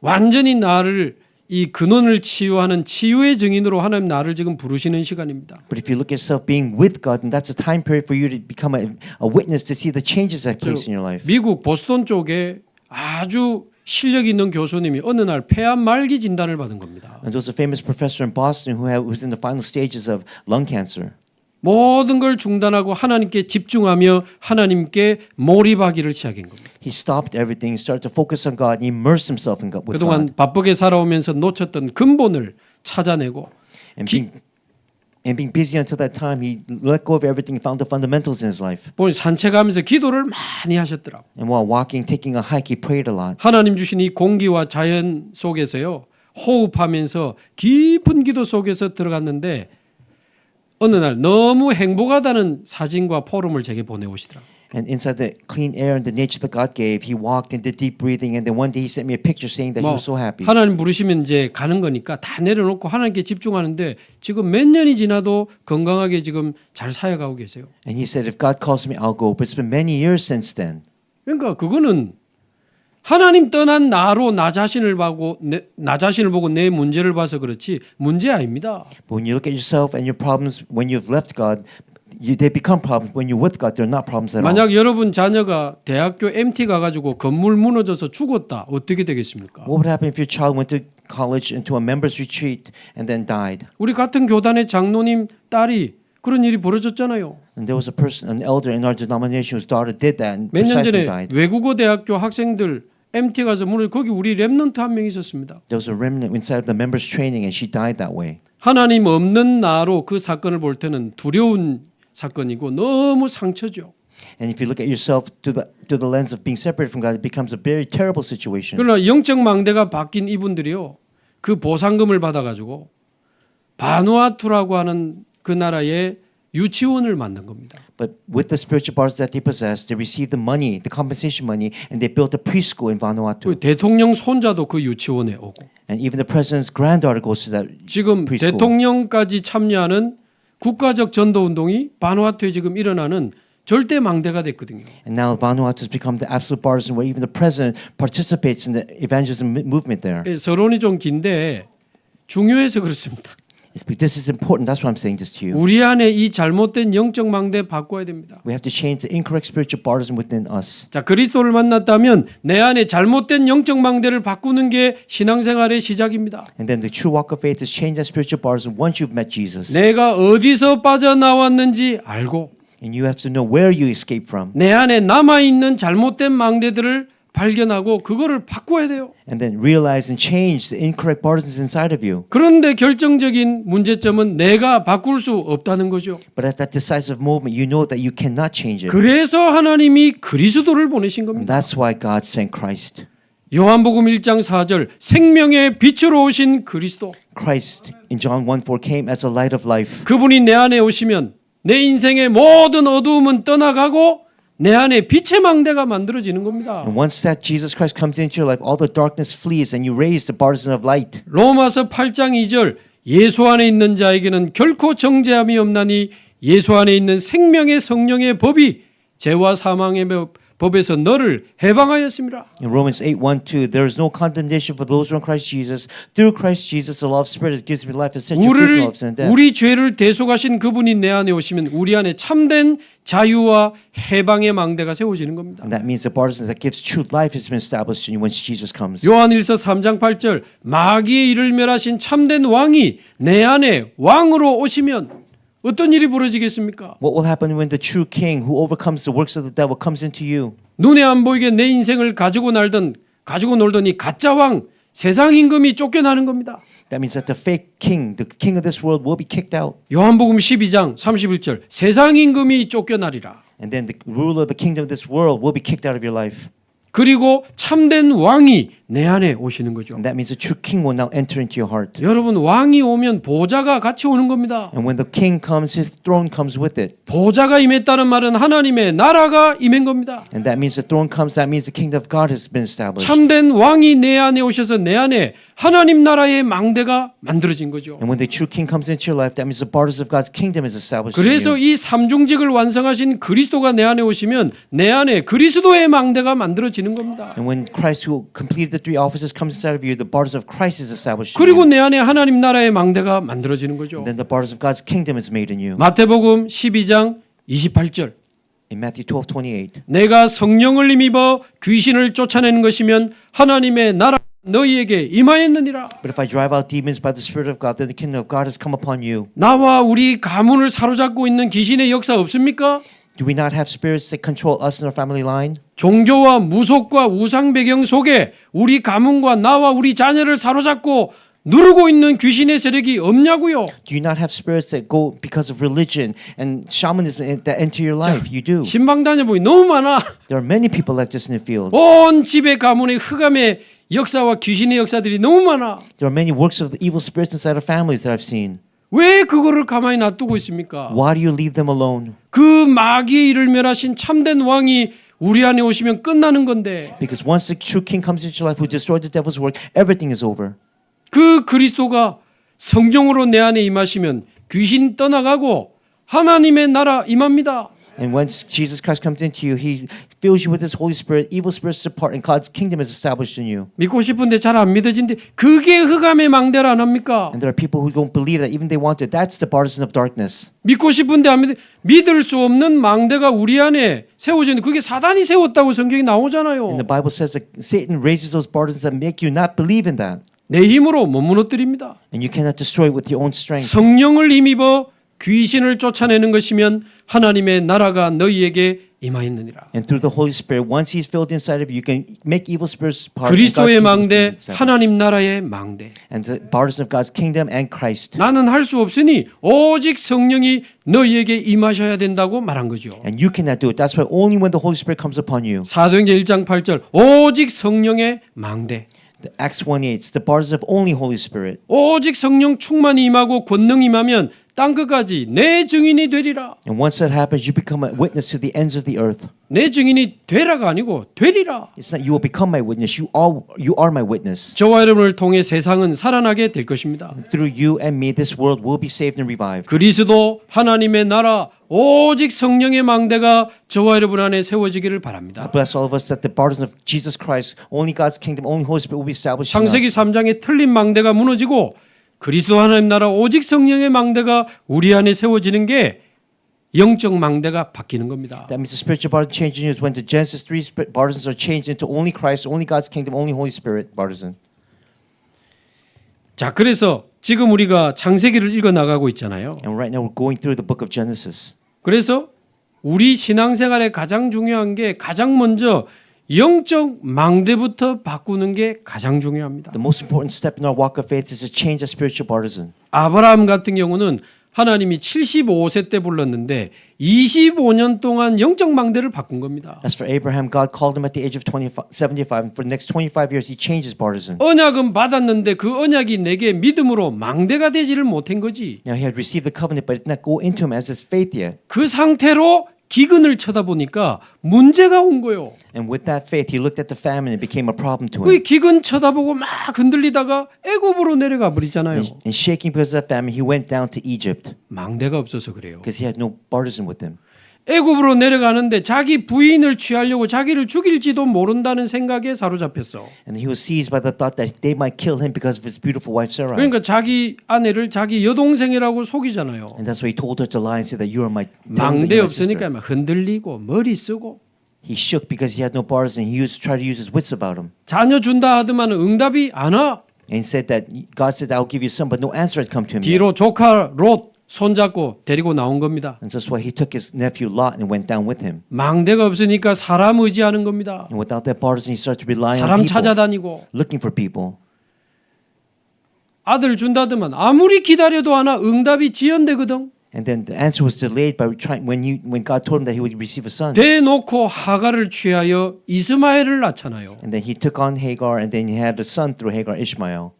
[SPEAKER 1] 완전히 나를 이 근원을 치유하는 치유의 증인으로 하나님 나를 지금 부르시는 시간입니다.
[SPEAKER 2] But if you look at yourself being with God, then that's a time period for you to become a witness to see the changes that place in your life.
[SPEAKER 1] 미국 보스턴 쪽에 아주 실력 있는 교수님이 어느 날 폐암 말기 진단을 받은 겁니다.
[SPEAKER 2] And there was a famous professor in Boston who's in the final stages of lung cancer.
[SPEAKER 1] 모든 걸 중단하고 하나님께 집중하며 하나님께 몰입하기를 시작한 겁니다.
[SPEAKER 2] He stopped everything, started to focus on God, and immersed himself in God. With
[SPEAKER 1] 그동안
[SPEAKER 2] God.
[SPEAKER 1] 바쁘게 살아오면서 놓쳤던 근본을 찾아내고
[SPEAKER 2] And being busy until that time, he let go of everything and found the fundamentals in his life.
[SPEAKER 1] 보니 산책하면서 기도를 많이 하셨더라고.
[SPEAKER 2] And while walking, taking a hike, he prayed a lot.
[SPEAKER 1] 하나님 주신 이 공기와 자연 속에서요. 호흡하면서 깊은 기도 속에서 들어갔는데 어느 날 너무 행복하다는 사진과 포럼을 제게 보내오시더라고요.
[SPEAKER 2] And inside the clean air and the nature that God gave, he walked into deep breathing. And then one day he sent me a picture saying that he was so happy.
[SPEAKER 1] 하나님 부르시면 이제 가는 거니까 다 내려놓고 하나님께 집중하는데 지금 몇 년이 지나도 건강하게 지금 잘 살아가고 계세요.
[SPEAKER 2] And he said, if God calls me, I'll go. But it's been many years since then.
[SPEAKER 1] 그러니까 그거는 하나님 떠난 나로 나 자신을 보고 내 문제를 봐서 그렇지 문제 아닙니다.
[SPEAKER 2] But when you look at yourself and your problems, when you've left God, they become problems. When you're with God, they're not problems at all.
[SPEAKER 1] 만약 여러분 자녀가 대학교 MT 가가지고 건물 무너져서 죽었다 어떻게 되겠습니까?
[SPEAKER 2] What would happen if your child went to college into a members retreat and then died?
[SPEAKER 1] 우리 같은 교단의 장로님 딸이 그런 일이 벌어졌잖아요.
[SPEAKER 2] And there was an elder in our denomination whose daughter did that and
[SPEAKER 1] 몇 년
[SPEAKER 2] precisely
[SPEAKER 1] 전에
[SPEAKER 2] died.
[SPEAKER 1] 외국어 대학교 학생들 MT 가서 거기 우리 렘넌트 한 명 있었습니다.
[SPEAKER 2] There was a remnant inside of the members training and she died that way.
[SPEAKER 1] 하나님 없는 나로 그 사건을 볼 때는 두려운 사건이고 너무 상처죠.
[SPEAKER 2] And if you look at yourself through the lens of being separated from God, it becomes a very terrible situation.
[SPEAKER 1] 그러나 영적 망대가 바뀐 이분들이요. 그 보상금을 받아가지고 바누아투라고 하는 그 나라의 유치원을 만든 겁니다.
[SPEAKER 2] But with the spiritual powers that they possessed, they received the money, the compensation money, and they built a preschool in Vanuatu.
[SPEAKER 1] 그 대통령 손자도 그 유치원에 오고
[SPEAKER 2] And even the president's granddaughter goes to that
[SPEAKER 1] 지금
[SPEAKER 2] preschool.
[SPEAKER 1] 대통령까지 참여하는 국가적 전도 운동이 바누아투에 지금 일어나는 절대 망대가 됐거든요.
[SPEAKER 2] And now Vanuatu has become the absolute partisan where even the president participates in the evangelism movement there.
[SPEAKER 1] 예, 서론이 좀 긴데 중요해서 그렇습니다.
[SPEAKER 2] This is important. That's why I'm saying this to you.
[SPEAKER 1] 우리 안에 이 잘못된 영적 망대 바꿔야 됩니다.
[SPEAKER 2] We have to change the incorrect spiritual partisan within us.
[SPEAKER 1] 자, 그리스도를 만났다면 내 안에 잘못된 영적 망대를 바꾸는 게 신앙생활의 시작입니다.
[SPEAKER 2] And then the true walk of faith is change that spiritual partisan once you've met Jesus.
[SPEAKER 1] 내가 어디서 빠져나왔는지 알고
[SPEAKER 2] And you have to know where you escaped from.
[SPEAKER 1] 내 안에 남아있는 잘못된 망대들을 발견하고 그거를 바꿔야 돼요.
[SPEAKER 2] And then realize and change the incorrect partisans inside of you.
[SPEAKER 1] 그런데 결정적인 문제점은 내가 바꿀 수 없다는 거죠.
[SPEAKER 2] But at that decisive moment, you know that you cannot change it.
[SPEAKER 1] 그래서 하나님이 그리스도를 보내신
[SPEAKER 2] And
[SPEAKER 1] 겁니다.
[SPEAKER 2] that's why God sent Christ.
[SPEAKER 1] 요한복음 1장 4절 생명의 빛으로 오신 그리스도.
[SPEAKER 2] Christ in John 1:4 came as a light of life.
[SPEAKER 1] 그분이 내 안에 오시면 내 인생의 모든 어두움은 떠나가고 내 안에 빛의 망대가 만들어지는 겁니다.
[SPEAKER 2] And once that Jesus Christ comes into your life, all the darkness flees and you raise the partisan of light.
[SPEAKER 1] 로마서 8장 2절 예수 안에 있는 자에게는 결코 정죄함이 없나니 예수 안에 있는 생명의 성령의 법이 죄와 사망의 법에서 너를 해방하였습니다.
[SPEAKER 2] In Romans 8:1-2, there is no condemnation for those who are in Christ Jesus. Through Christ Jesus, the law of Spirit gives me life and sets you free from sin and death.
[SPEAKER 1] 우리 죄를 대속하신 그분이 내 안에 오시면 우리 안에 참된 자유와 해방의 망대가 세워지는 겁니다.
[SPEAKER 2] And that means the partisan that gives true life has been established in you once Jesus comes.
[SPEAKER 1] 요한일서 3장 8절 마귀의 일을 멸하신 참된 왕이 내 안에 왕으로 오시면 어떤 일이 벌어지겠습니까?
[SPEAKER 2] What will happen when the true king who overcomes the works of the devil comes into you?
[SPEAKER 1] 눈에 안 보이게 내 인생을 가지고 놀던 이 가짜 왕 세상 임금이 쫓겨나는 겁니다.
[SPEAKER 2] That means that the fake king, the king of this world will be kicked out.
[SPEAKER 1] 요한복음 12장 31절 세상 임금이 쫓겨나리라.
[SPEAKER 2] And then the ruler of the kingdom of this world will be kicked out of your life.
[SPEAKER 1] 그리고 참된 왕이 내 안에 오시는 거죠.
[SPEAKER 2] And that means the true king will now enter into your heart.
[SPEAKER 1] 여러분 왕이 오면 보좌가 같이 오는 겁니다.
[SPEAKER 2] And when the king comes, his throne comes with it.
[SPEAKER 1] 보좌가 임했다는 말은 하나님의 나라가 임한 겁니다.
[SPEAKER 2] And that means the throne comes, that means the kingdom of God has been established.
[SPEAKER 1] 참된 왕이 내 안에 오셔서 내 안에 하나님 나라의 망대가 만들어진 거죠.
[SPEAKER 2] And when the true king comes into your life, that means the borders of God's kingdom is established in
[SPEAKER 1] 그래서
[SPEAKER 2] you.
[SPEAKER 1] 이 삼중직을 완성하신 그리스도가 내 안에 오시면 내 안에 그리스도의 망대가 만들어지는 겁니다.
[SPEAKER 2] And when Christ who completed the three offices comes inside of you, the borders of Christ is established in
[SPEAKER 1] 그리고
[SPEAKER 2] you.
[SPEAKER 1] 내 안에 하나님 나라의 망대가 만들어지는 거죠.
[SPEAKER 2] And then the borders of God's kingdom is made in you.
[SPEAKER 1] 마태복음 12장 28절
[SPEAKER 2] In Matthew 12:28.
[SPEAKER 1] 내가 성령을 힘입어 귀신을 쫓아내는 것이면 하나님의 나라 너희에게 임하였느니라.
[SPEAKER 2] But if I drive out demons by the Spirit of God, then the kingdom of God has come upon you.
[SPEAKER 1] 나와 우리 가문을 사로잡고 있는 귀신의 역사 없습니까?
[SPEAKER 2] Do we not have spirits that control us in our family line?
[SPEAKER 1] 종교와 무속과 우상 배경 속에 우리 가문과 나와 우리 자녀를 사로잡고 누르고 있는 귀신의 세력이 없냐고요.
[SPEAKER 2] Do you not have spirits that go because of religion and shamanism that enter your life? You do.
[SPEAKER 1] 신방 다녀보니 너무 많아.
[SPEAKER 2] There are many people like this in the field.
[SPEAKER 1] 온 집의 가문의 흑암의 역사와 귀신의 역사들이 너무 많아.
[SPEAKER 2] There are many works of the evil spirits inside of families that I've seen.
[SPEAKER 1] 왜 그거를 가만히 놔두고 있습니까?
[SPEAKER 2] Why do you leave them alone?
[SPEAKER 1] 그 마귀의 일을 멸하신 참된 왕이 우리 안에 오시면 끝나는 건데
[SPEAKER 2] Because once the true king comes into your life who destroyed the devil's work, everything is over.
[SPEAKER 1] 그 그리스도가 성령으로 내 안에 임하시면 귀신 떠나가고 하나님의 나라 임합니다.
[SPEAKER 2] And once Jesus Christ comes into you, He fills you with His Holy Spirit. Evil spirits depart, and God's kingdom is established in you.
[SPEAKER 1] 믿고 싶은데 잘 안 믿어진데 그게 흑암의 망대를 안 합니까?
[SPEAKER 2] And there are people who don't believe that, even they want it. That's the partisan of darkness.
[SPEAKER 1] 믿고 싶은데 안 믿을 수 없는 망대가 우리 안에 세워지는데 그게 사단이 세웠다고 성경이 나오잖아요.
[SPEAKER 2] And the Bible says that Satan raises those partisans that make you not believe in that,
[SPEAKER 1] 내 힘으로 못 무너뜨립니다.
[SPEAKER 2] and you cannot destroy it with your own strength.
[SPEAKER 1] 성령을 힘입어 귀신을 쫓아내는 것이면 하나님의 나라가 너희에게 임하였느니라.
[SPEAKER 2] And through the Holy Spirit, once He's filled inside of you, you can make evil spirits part.
[SPEAKER 1] 그리스도의 망대, 하나님 나라의 망대.
[SPEAKER 2] And the partisan of God's kingdom and Christ.
[SPEAKER 1] 나는 할 수 없으니 오직 성령이 너희에게 임하셔야 된다고 말한 거죠.
[SPEAKER 2] And you cannot do it. That's why only when the Holy Spirit comes upon you.
[SPEAKER 1] 사도행전 1장 8절 오직 성령의 망대.
[SPEAKER 2] The Acts 1:8, it's the partisan of only Holy Spirit.
[SPEAKER 1] 오직 성령 충만이 임하고 권능이 임하면 땅끝까지 내 증인이 되리라.
[SPEAKER 2] And once that happens, you become a witness to the ends of the earth.
[SPEAKER 1] 내 증인이 되라가 아니고 되리라.
[SPEAKER 2] It's not you will become my witness. You are my witness.
[SPEAKER 1] 저와 여러분을 통해 세상은 살아나게 될 것입니다.
[SPEAKER 2] Through you and me, this world will be saved and revived.
[SPEAKER 1] 그리스도 하나님의 나라 오직 성령의 망대가 저와 여러분 안에 세워지기를 바랍니다.
[SPEAKER 2] I bless all of us that the burdens of Jesus Christ, only God's kingdom, only Holy Spirit will be established in
[SPEAKER 1] 창세기
[SPEAKER 2] us.
[SPEAKER 1] 3장의 틀린 망대가 무너지고 그리스도 하나님 나라 오직 성령의 망대가 우리 안에 세워지는 게 영적 망대가 바뀌는 겁니다.
[SPEAKER 2] That means the spiritual burden changes when the Genesis 3 burdens are changed into only Christ, only God's kingdom, only Holy Spirit burden.
[SPEAKER 1] 자, 그래서 지금 우리가 창세기를 읽어 나가고 있잖아요.
[SPEAKER 2] And right now we're going through the book of Genesis.
[SPEAKER 1] 그래서 우리 신앙생활에 가장 중요한 게 가장 먼저 영적 망대부터 바꾸는 게 가장 중요합니다.
[SPEAKER 2] The most important step in our walk of faith is to change the spiritual partisan.
[SPEAKER 1] 아브라함 같은 경우는 하나님이 75세 때 불렀는데 25년 동안 영적 망대를 바꾼 겁니다.
[SPEAKER 2] As for Abraham, God called him at the age of 75, and for the next 25 years, he changed his partisan.
[SPEAKER 1] 언약은 받았는데 그 언약이 내게 믿음으로 망대가 되지를 못한 거지.
[SPEAKER 2] Now he had received the covenant, but it did not go into him as his faith yet.
[SPEAKER 1] 그 상태로 기근을 쳐다보니까 문제가 온 거요.
[SPEAKER 2] And with that faith, he looked at the famine and it became a problem to
[SPEAKER 1] 그
[SPEAKER 2] him.
[SPEAKER 1] 기근 쳐다보고 막 흔들리다가 애굽으로 내려가 버리잖아요.
[SPEAKER 2] And shaking because of that famine, he went down to Egypt
[SPEAKER 1] 망대가 없어서 그래요.
[SPEAKER 2] because he had no partisan with him.
[SPEAKER 1] 애굽으로 내려가는데 자기 부인을 취하려고 자기를 죽일지도 모른다는 생각에 사로잡혔어.
[SPEAKER 2] And he was seized by the thought that they might kill him because of his beautiful wife Sarah.
[SPEAKER 1] 그러니까 자기 아내를 자기 여동생이라고 속이잖아요.
[SPEAKER 2] And that's why he told her to lie and say that you are my
[SPEAKER 1] 망대
[SPEAKER 2] my sister.
[SPEAKER 1] 없으니까 막 흔들리고 머리 쓰고
[SPEAKER 2] He shook because he had no partisan. He used to try to use his wits about him.
[SPEAKER 1] 자녀 준다 하더만 응답이 안 와.
[SPEAKER 2] And he said that God said, "I'll give you some," but no answer had come to him yet.
[SPEAKER 1] 뒤로 조카 롯 손잡고 데리고 나온 겁니다.
[SPEAKER 2] And that's why he took his nephew Lot and went down with him.
[SPEAKER 1] 망대가 없으니까 사람 의지하는 겁니다.
[SPEAKER 2] And without that partisan, he started to rely on
[SPEAKER 1] 사람
[SPEAKER 2] people,
[SPEAKER 1] 찾아다니고
[SPEAKER 2] looking for people.
[SPEAKER 1] 아들 준다더만 아무리 기다려도 안 와. 응답이 지연되거든.
[SPEAKER 2] And then the answer was delayed by trying when God told him that he would receive a son.
[SPEAKER 1] 대놓고 하갈을 취하여 이스마엘을 낳잖아요.
[SPEAKER 2] And then he took on Hagar, and then he had a son through Hagar, Ishmael.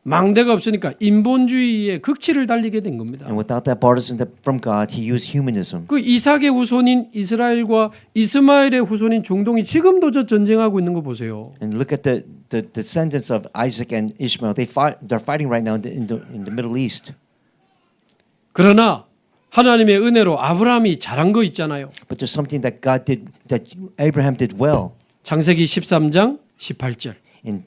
[SPEAKER 1] 망대가 없으니까 인본주의의 극치를 달리게 된 겁니다.
[SPEAKER 2] And without that partisan from God, he used humanism.
[SPEAKER 1] 그 이삭의 후손인 이스라엘과 이스마엘의 후손인 중동이 지금도 저 전쟁하고 있는 거 보세요.
[SPEAKER 2] And look at the descendants of Isaac and Ishmael. They're fighting right now in the Middle East.
[SPEAKER 1] 그러나 하나님의 은혜로 아브라함이 잘한 거 있잖아요.
[SPEAKER 2] But there's something that God did, that Abraham did well.
[SPEAKER 1] 창세기 13장 18절.
[SPEAKER 2] In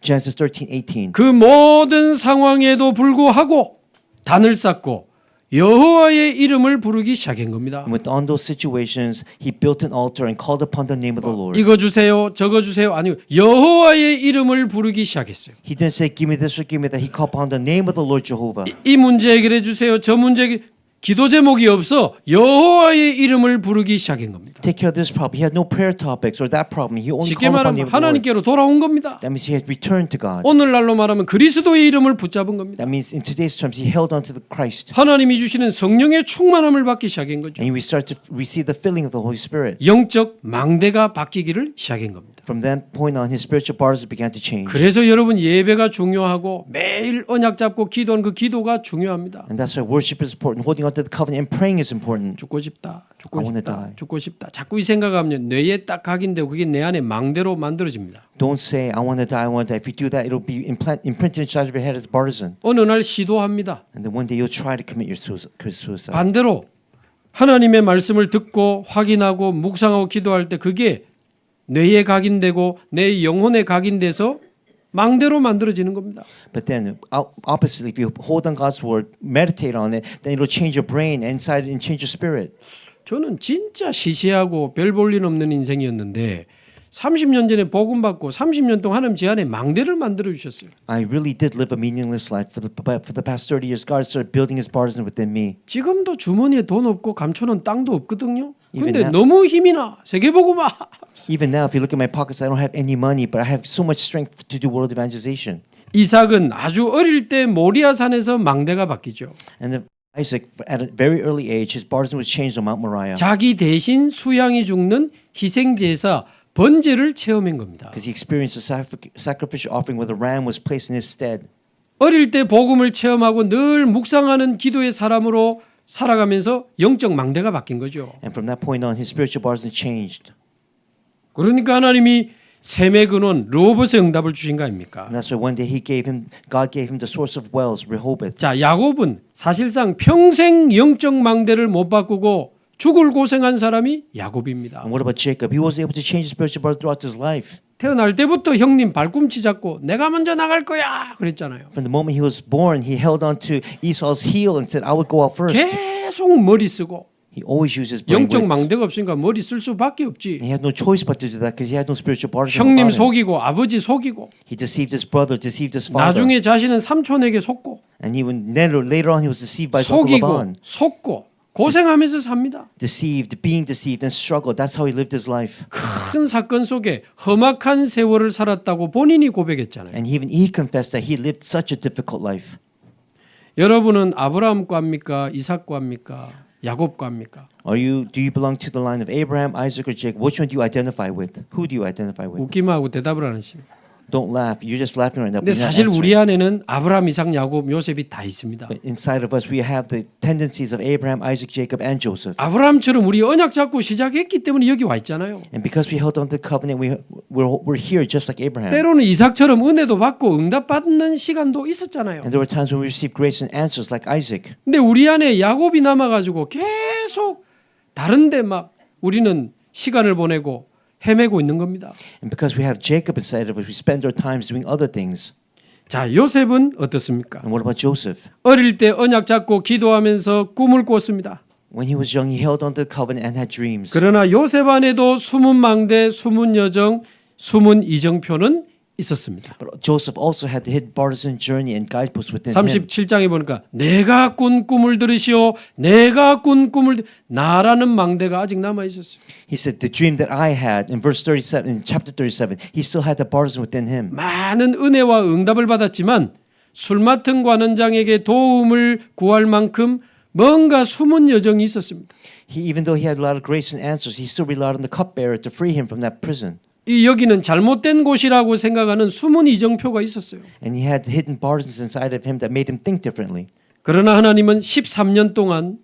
[SPEAKER 2] Genesis 13:18.
[SPEAKER 1] 그 모든 상황에도 불구하고 단을 쌓고 여호와의 이름을 부르기 시작한 겁니다.
[SPEAKER 2] And with all those situations, he built an altar and called upon the name of the Lord.
[SPEAKER 1] 이거 주세요, 저거 주세요. 아니요, 여호와의 이름을 부르기 시작했어요.
[SPEAKER 2] He didn't say, "Give me this or give me that." He called upon the name of the Lord Jehovah.
[SPEAKER 1] 이 문제 해결해 주세요, 저 문제 기도 제목이 없어 여호와의 이름을 부르기 시작한 겁니다.
[SPEAKER 2] Take care of this problem. He had no prayer topics or that problem. He only
[SPEAKER 1] 쉽게
[SPEAKER 2] called upon the
[SPEAKER 1] 말하면
[SPEAKER 2] name of the Lord.
[SPEAKER 1] 하나님께로 돌아온 겁니다.
[SPEAKER 2] That means he had returned to God.
[SPEAKER 1] 오늘날로 말하면 그리스도의 이름을 붙잡은 겁니다.
[SPEAKER 2] That means in today's terms, he held on to the Christ.
[SPEAKER 1] 하나님이 주시는 성령의 충만함을 받기 시작한 거죠.
[SPEAKER 2] And we start to receive the filling of the Holy Spirit.
[SPEAKER 1] 영적 망대가 바뀌기를 시작한 겁니다.
[SPEAKER 2] From that point on, his spiritual borders began to change.
[SPEAKER 1] 그래서 여러분 예배가 중요하고 매일 언약 잡고 기도하는 그 기도가 중요합니다.
[SPEAKER 2] And that's why worship is important. Holding on to the covenant and praying is important.
[SPEAKER 1] 죽고 싶다, 죽고
[SPEAKER 2] I wanna
[SPEAKER 1] 싶다,
[SPEAKER 2] die.
[SPEAKER 1] 죽고 싶다. 자꾸 이 생각하면 뇌에 딱 각인되고 그게 내 안에 망대로 만들어집니다.
[SPEAKER 2] Don't say, "I want to die, I want to die." If you do that, it'll be imprinted inside of your head as partisan.
[SPEAKER 1] 어느 날 시도합니다.
[SPEAKER 2] And then one day you'll try to commit your suicide.
[SPEAKER 1] 반대로 하나님의 말씀을 듣고 확인하고 묵상하고 기도할 때 그게 뇌에 각인되고 내 영혼에 각인돼서 망대로 만들어지는 겁니다.
[SPEAKER 2] But then, oppositely, if you hold on God's word, meditate on it, then it'll change your brain inside and change your spirit.
[SPEAKER 1] 저는 진짜 시시하고 별 볼 일 없는 인생이었는데 30년 전에 복음 받고 30년 동안 하나님 제 안에 망대를 만들어 주셨어요.
[SPEAKER 2] I really did live a meaningless life. For the past 30 years, God started building His partisan within me.
[SPEAKER 1] 지금도 주머니에 돈 없고 감춰놓은 땅도 없거든요.
[SPEAKER 2] Even
[SPEAKER 1] 근데
[SPEAKER 2] now-
[SPEAKER 1] 너무 힘이 나. 세계복음화.
[SPEAKER 2] Even now, if you look at my pockets, I don't have any money, but I have so much strength to do world evangelization.
[SPEAKER 1] 이삭은 아주 어릴 때 모리아산에서 망대가 바뀌죠.
[SPEAKER 2] And then Isaac, at a very early age, his partisan was changed on Mount Moriah
[SPEAKER 1] 자기 대신 수양이 죽는 희생제사 번제를 체험한 겁니다.
[SPEAKER 2] because he experienced a sacrificial offering where the ram was placed in his stead.
[SPEAKER 1] 어릴 때 복음을 체험하고 늘 묵상하는 기도의 사람으로 살아가면서 영적 망대가 바뀐 거죠.
[SPEAKER 2] And from that point on, his spiritual bars changed.
[SPEAKER 1] 그러니까 하나님이 샘의 근원 르호봇의 응답을 주신 거 아닙니까?
[SPEAKER 2] And that's why one day God gave him the source of wells, Rehoboth.
[SPEAKER 1] 자, 야곱은 사실상 평생 영적 망대를 못 바꾸고 죽을 고생한 사람이 야곱입니다.
[SPEAKER 2] And what about Jacob? He was able to change his spiritual bars throughout his life.
[SPEAKER 1] 태어날 때부터 형님 발꿈치 잡고 내가 먼저 나갈 거야 그랬잖아요.
[SPEAKER 2] From the moment he was born, he held on to Esau's heel and said, I would go out first.
[SPEAKER 1] 계속 머리 쓰고
[SPEAKER 2] He always uses brain
[SPEAKER 1] 영적
[SPEAKER 2] widths.
[SPEAKER 1] 망대가 없으니까 머리 쓸 수밖에 없지.
[SPEAKER 2] He had no choice but to do that because he had no spiritual bars.
[SPEAKER 1] 형님 속이고 아버지 속이고
[SPEAKER 2] He deceived his brother, deceived his father.
[SPEAKER 1] 나중에 자신은 삼촌에게 속고
[SPEAKER 2] And even later on, he was deceived by his uncle
[SPEAKER 1] 속이고
[SPEAKER 2] Laban.
[SPEAKER 1] 속고 고생하면서 삽니다.
[SPEAKER 2] Deceived, being deceived, and struggled. That's how he lived his life.
[SPEAKER 1] 큰 사건 속에 험악한 세월을 살았다고 본인이 고백했잖아요.
[SPEAKER 2] And even he confessed that he lived such a difficult life.
[SPEAKER 1] 여러분은 아브라함과입니까? 이삭과입니까? 야곱과입니까?
[SPEAKER 2] Do you belong to the line of Abraham, Isaac, or Jacob? Which one do you identify with? Who do you identify with?
[SPEAKER 1] 웃기만 하고 대답을 안 하십니다.
[SPEAKER 2] Don't laugh. You're just laughing right now.
[SPEAKER 1] 근데
[SPEAKER 2] but you're not
[SPEAKER 1] 사실 우리
[SPEAKER 2] answering.
[SPEAKER 1] 안에는 아브라함, 이삭, 야곱, 요셉이 다 있습니다.
[SPEAKER 2] But inside of us, we have the tendencies of Abraham, Isaac, Jacob, and Joseph.
[SPEAKER 1] 아브라함처럼 우리 언약 잡고 시작했기 때문에 여기 와 있잖아요.
[SPEAKER 2] And because we held on to the covenant, we're here just like Abraham.
[SPEAKER 1] 때로는 이삭처럼 은혜도 받고 응답받는 시간도 있었잖아요.
[SPEAKER 2] And there were times when we received grace and answers like Isaac.
[SPEAKER 1] 근데 우리 안에 야곱이 남아가지고 계속 다른데 막 우리는 시간을 보내고 헤매고 있는 겁니다.
[SPEAKER 2] And because we have Jacob inside of us, we spend our times doing other things.
[SPEAKER 1] 자, 요셉은 어떻습니까?
[SPEAKER 2] And what about Joseph?
[SPEAKER 1] 어릴 때 언약 잡고 기도하면서 꿈을 꿨습니다.
[SPEAKER 2] When he was young, he held on to the covenant and had dreams.
[SPEAKER 1] 그러나 요셉 안에도 숨은 망대, 숨은 여정, 숨은 이정표는 있었습니다.
[SPEAKER 2] But Joseph also had the hidden partisan journey and guideposts within him.
[SPEAKER 1] 37장에 보니까 내가 꾼 꿈을 들으시오. 내가 꾼 꿈을 나라는 망대가 아직 남아 있었어요.
[SPEAKER 2] He said, the dream that I had in verse 37, in chapter 37, he still had the partisan within him.
[SPEAKER 1] 많은 은혜와 응답을 받았지만 술 맡은 관원장에게 도움을 구할 만큼 뭔가 숨은 여정이 있었습니다.
[SPEAKER 2] Even though he had a lot of grace and answers, he still relied on the cupbearer to free him from that prison.
[SPEAKER 1] 이 여기는 잘못된 곳이라고 생각하는 숨은 이정표가 있었어요.
[SPEAKER 2] And he had hidden partisans inside of him that made him think differently.
[SPEAKER 1] 그러나 하나님은 13년 동안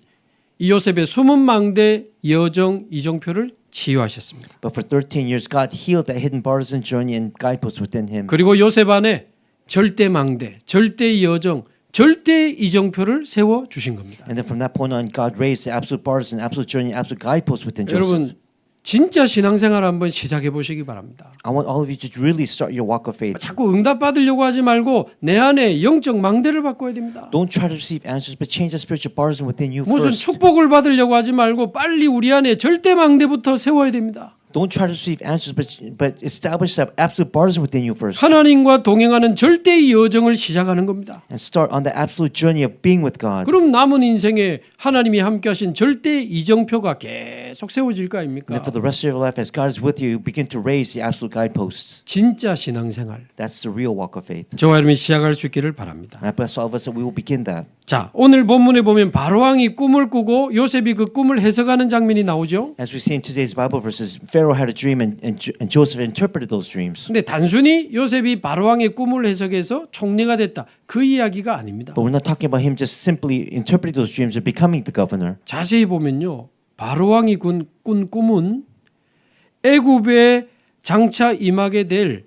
[SPEAKER 1] 이 요셉의 숨은 망대, 여정, 이정표를 치유하셨습니다.
[SPEAKER 2] But for 13 years, God healed that hidden partisan journey and guideposts within him.
[SPEAKER 1] 그리고 요셉 안에 절대 망대, 절대 여정, 절대 이정표를 세워 주신 겁니다.
[SPEAKER 2] And then from that point on, God raised the absolute partisan, absolute journey, absolute guideposts within Joseph.
[SPEAKER 1] 여러분 진짜 신앙생활 한번 시작해 보시기 바랍니다.
[SPEAKER 2] I want all of you to really start your walk of faith.
[SPEAKER 1] 자꾸 응답 받으려고 하지 말고 내 안에 영적 망대를 바꿔야 됩니다.
[SPEAKER 2] Don't try to receive answers, but change the spiritual partisan within you
[SPEAKER 1] 무슨
[SPEAKER 2] first.
[SPEAKER 1] 축복을 받으려고 하지 말고 빨리 우리 안에 절대 망대부터 세워야 됩니다.
[SPEAKER 2] Don't try to receive answers, but establish that absolute partisan within you first.
[SPEAKER 1] 하나님과 동행하는 절대의 여정을 시작하는 겁니다.
[SPEAKER 2] And start on the absolute journey of being with God.
[SPEAKER 1] 그럼 남은 인생에 하나님이 함께하신 절대 이정표가 계속 세워질 거 아닙니까?
[SPEAKER 2] And for the rest of your life, as God is with you, you begin to raise the absolute guideposts.
[SPEAKER 1] 진짜 신앙생활
[SPEAKER 2] That's the real walk of faith.
[SPEAKER 1] 저와 여러분이 시작할 수 있기를 바랍니다.
[SPEAKER 2] And I bless all of us that we will begin that.
[SPEAKER 1] 자, 오늘 본문에 보면 바로왕이 꿈을 꾸고 요셉이 그 꿈을 해석하는 장면이 나오죠.
[SPEAKER 2] As we see in today's Bible verses, Pharaoh had a dream and Joseph interpreted those dreams.
[SPEAKER 1] 근데 단순히 요셉이 바로왕의 꿈을 해석해서 총리가 됐다. 그 이야기가 아닙니다.
[SPEAKER 2] But we're not talking about him just simply interpreting those dreams and becoming the governor.
[SPEAKER 1] 자세히 보면요. 바로왕이 꾼 꿈은 애굽에 장차 임하게 될